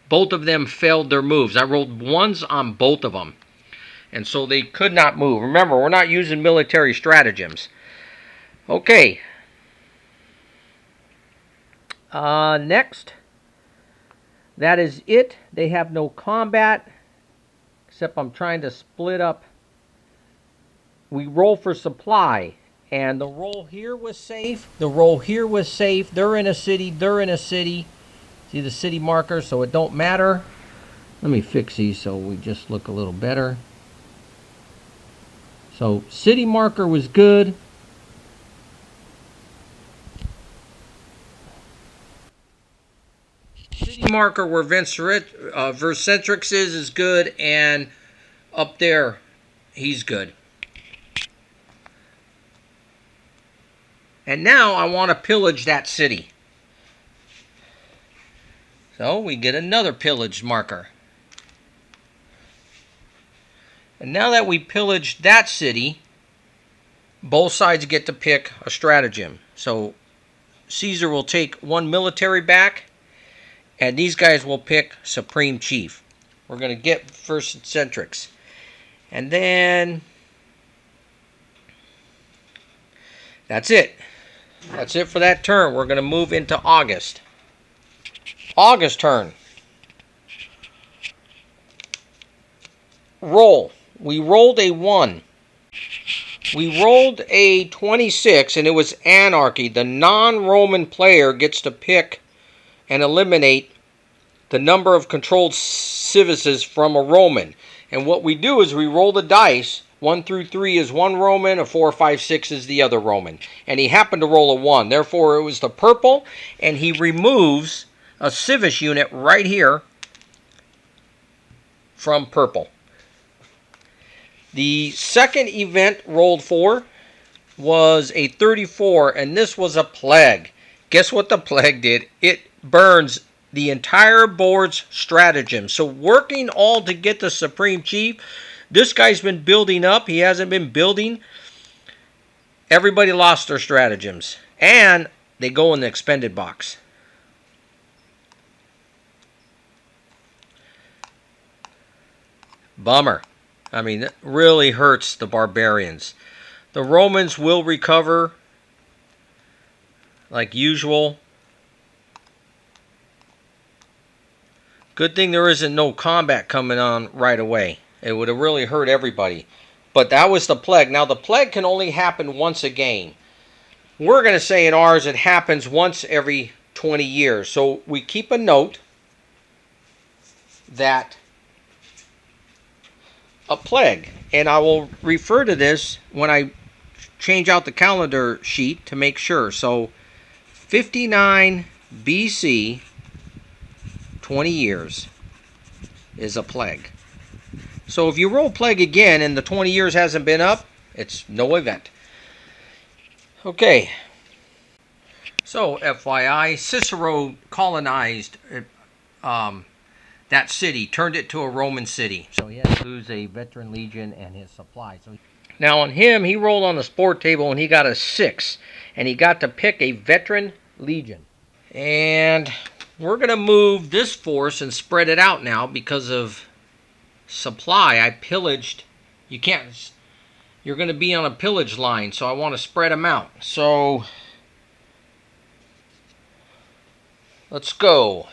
Both of them failed their moves. I rolled ones on both of them. And so they could not move. Remember, we're not using military stratagems. Okay. Next. That is it. They have no combat. Except I'm trying to split up. We roll for supply. And the roll here was safe. The roll here was safe. They're in a city. They're in a city. See the city marker, so it don't matter. Let me fix these so we just look a little better. So city marker was good. City marker where Vercingetorix is good, and up there he's good. And now I want to pillage that city. So we get another pillage marker. And now that we pillaged that city, both sides get to pick a stratagem. So Caesar will take one military back, and these guys will pick Supreme Chief. We're going to get Vercingetorix. And then that's it. That's it for that turn. We're going to move into August. August turn. Roll. We rolled a 1. We rolled a 26, and it was anarchy. The non-Roman player gets to pick and eliminate the number of controlled civices from a Roman. And what we do is we roll the dice. 1 through 3 is one Roman, a 4, 5, 6 is the other Roman. And he happened to roll a 1. Therefore, it was the purple, and he removes a civis unit right here from purple. The second event rolled for was a 34, and this was a plague. Guess what the plague did? It burns the entire board's stratagem. So working all to get the Supreme Chief, this guy's been building up. He hasn't been building. Everybody lost their stratagems. And they go in the expended box. Bummer. I mean, it really hurts the barbarians. The Romans will recover like usual. Good thing there isn't no combat coming on right away. It would have really hurt everybody. But that was the plague. Now, the plague can only happen once a game. We're going to say in ours it happens once every 20 years. So we keep a note that a plague. And I will refer to this when I change out the calendar sheet to make sure. So 59 BC, 20 years. is a plague. So if you roll plague again and the 20 years hasn't been up, it's no event. Okay. So FYI, Cicero colonized that city, turned it to a Roman city. So he had to lose a veteran legion and his supply. Now on him, he rolled on the sport table and he got a 6. And he got to pick a veteran legion. And we're going to move this force and spread it out now because of supply. I pillaged. You're going to be on a pillage line, so I want to spread them out. So let's go.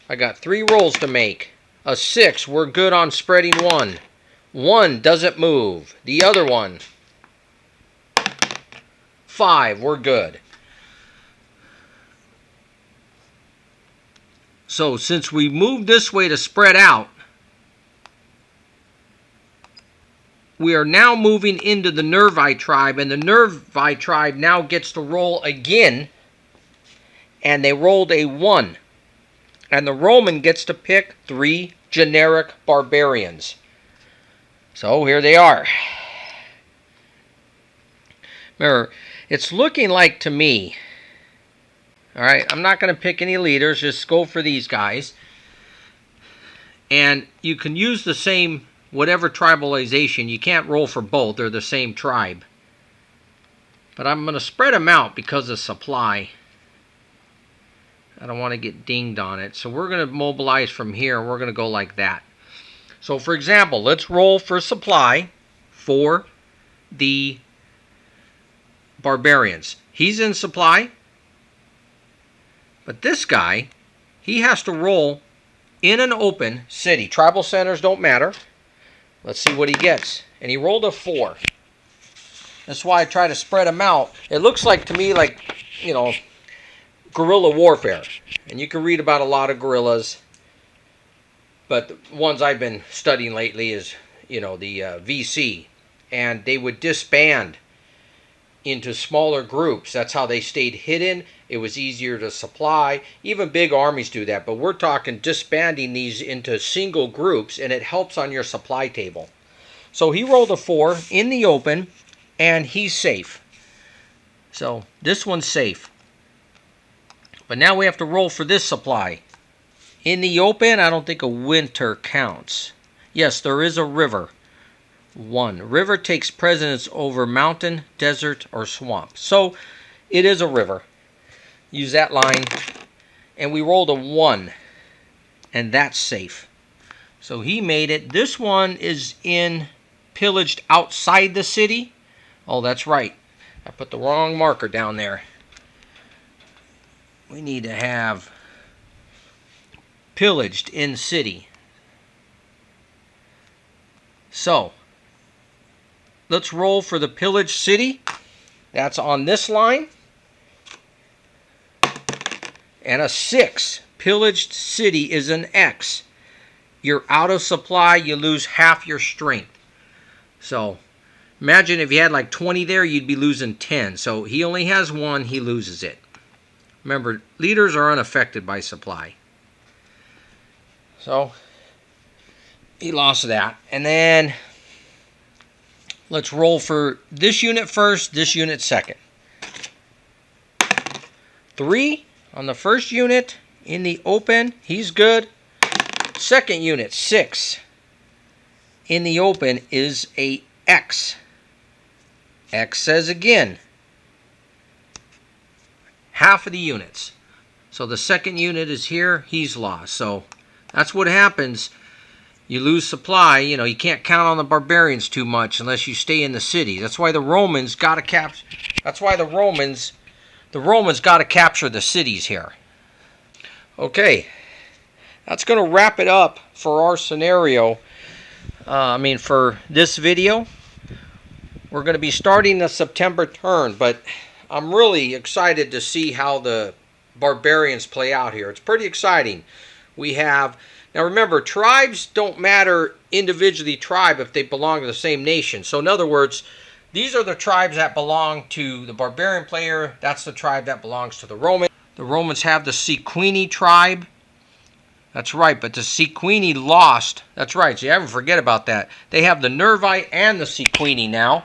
I got 3 rolls to make. A 6, we're good on spreading 1. 1 doesn't move. The other one, 5, we're good. So since we moved this way to spread out, we are now moving into the Nervi tribe, and the Nervi tribe now gets to roll again, and they rolled a 1. And the Roman gets to pick 3 generic barbarians. So here they are. Remember, it's looking like to me, all right, I'm not going to pick any leaders, just go for these guys. And you can use the same, whatever tribalization. You can't roll for both, they're the same tribe. But I'm going to spread them out because of supply. I don't want to get dinged on it. So we're going to mobilize from here. We're going to go like that. So for example, let's roll for supply for the Barbarians. He's in supply. But this guy, he has to roll in an open city. Tribal centers don't matter. Let's see what he gets. And he rolled a 4. That's why I try to spread them out. It looks like to me like, you know, guerrilla warfare. And you can read about a lot of guerrillas. But the ones I've been studying lately is, you know, the VC. And they would disband into smaller groups. That's how they stayed hidden. It was easier to supply. Even big armies do that. But we're talking disbanding these into single groups, and it helps on your supply table. So he rolled a 4 in the open, and he's safe. So this one's safe. But now we have to roll for this supply. In the open, I don't think a winter counts. Yes, there is a river. 1. River takes precedence over mountain, desert, or swamp. So it is a river. Use that line. And we rolled a 1. And that's safe. So he made it. This one is pillaged outside the city. Oh, that's right. I put the wrong marker down there. We need to have pillaged in city. So let's roll for the pillaged city. That's on this line. And a 6. Pillaged city is an X. You're out of supply, you lose half your strength. So imagine if you had like 20 there, you'd be losing 10. So he only has 1, he loses it. Remember, leaders are unaffected by supply. So he lost that. And then let's roll for this unit first, this unit second. 3 on the first unit in the open. He's good. Second unit, 6 in the open is a X. X says again, half of the units. So the second unit is here, he's lost. So that's what happens. You lose supply. You know, you can't count on the barbarians too much unless you stay in the city. That's why the Romans got to capture. That's why the Romans got to capture the cities here. Okay, that's going to wrap it up for our scenario. For this video. We're going to be starting the September turn, but I'm really excited to see how the barbarians play out here. It's pretty exciting. We have, now remember, tribes don't matter individually if they belong to the same nation. So in other words, these are the tribes that belong to the barbarian player. That's the tribe that belongs to the Roman. The Romans have the Siquini Tribe. That's right, but the Siquini lost. That's right, so you haven't forget about that. They have the Nervite and the Siquini now.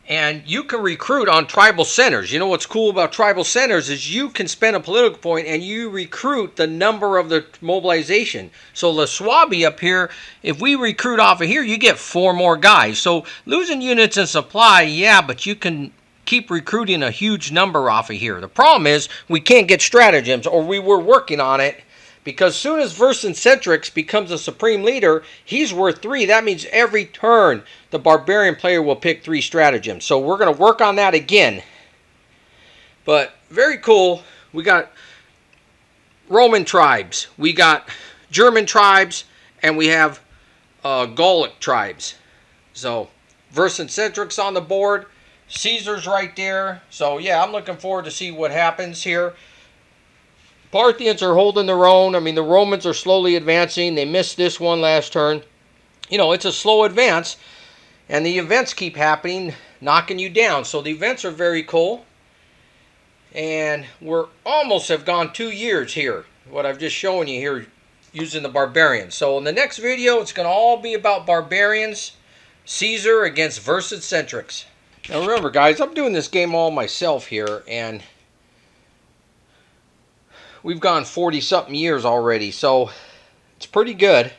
And you can recruit on tribal centers. You know what's cool about tribal centers is you can spend a political point and you recruit the number of the mobilization. So the Swabi up here, if we recruit off of here, you get 4 more guys. So losing units in supply, yeah, but you can keep recruiting a huge number off of here. The problem is we can't get stratagems, or we were working on it. Because soon as Vercingetorix becomes a supreme leader, he's worth 3. That means every turn the barbarian player will pick 3 stratagems. So we're going to work on that again. But very cool. We got Roman tribes, we got German tribes, and we have Gallic tribes. So Vercingetorix on the board. Caesar's right there. So yeah, I'm looking forward to see what happens here. Parthians are holding their own. I mean, the Romans are slowly advancing. They missed this one last turn. You know, it's a slow advance. And the events keep happening, knocking you down. So the events are very cool. And we're almost have gone 2 years here. What I've just shown you here using the Barbarians. So in the next video, it's going to all be about Barbarians. Caesar against Vercingetorix. Now remember, guys, I'm doing this game all myself here. And we've gone 40-something years already, so it's pretty good.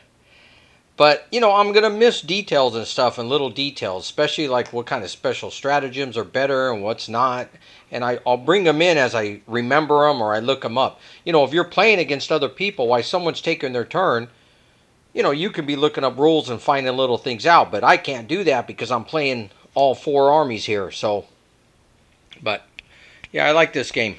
But, you know, I'm going to miss details and stuff and little details, especially like what kind of special stratagems are better and what's not. And I'll bring them in as I remember them or I look them up. You know, if you're playing against other people while someone's taking their turn, you know, you can be looking up rules and finding little things out. But I can't do that because I'm playing all 4 armies here. So, but, yeah, I like this game.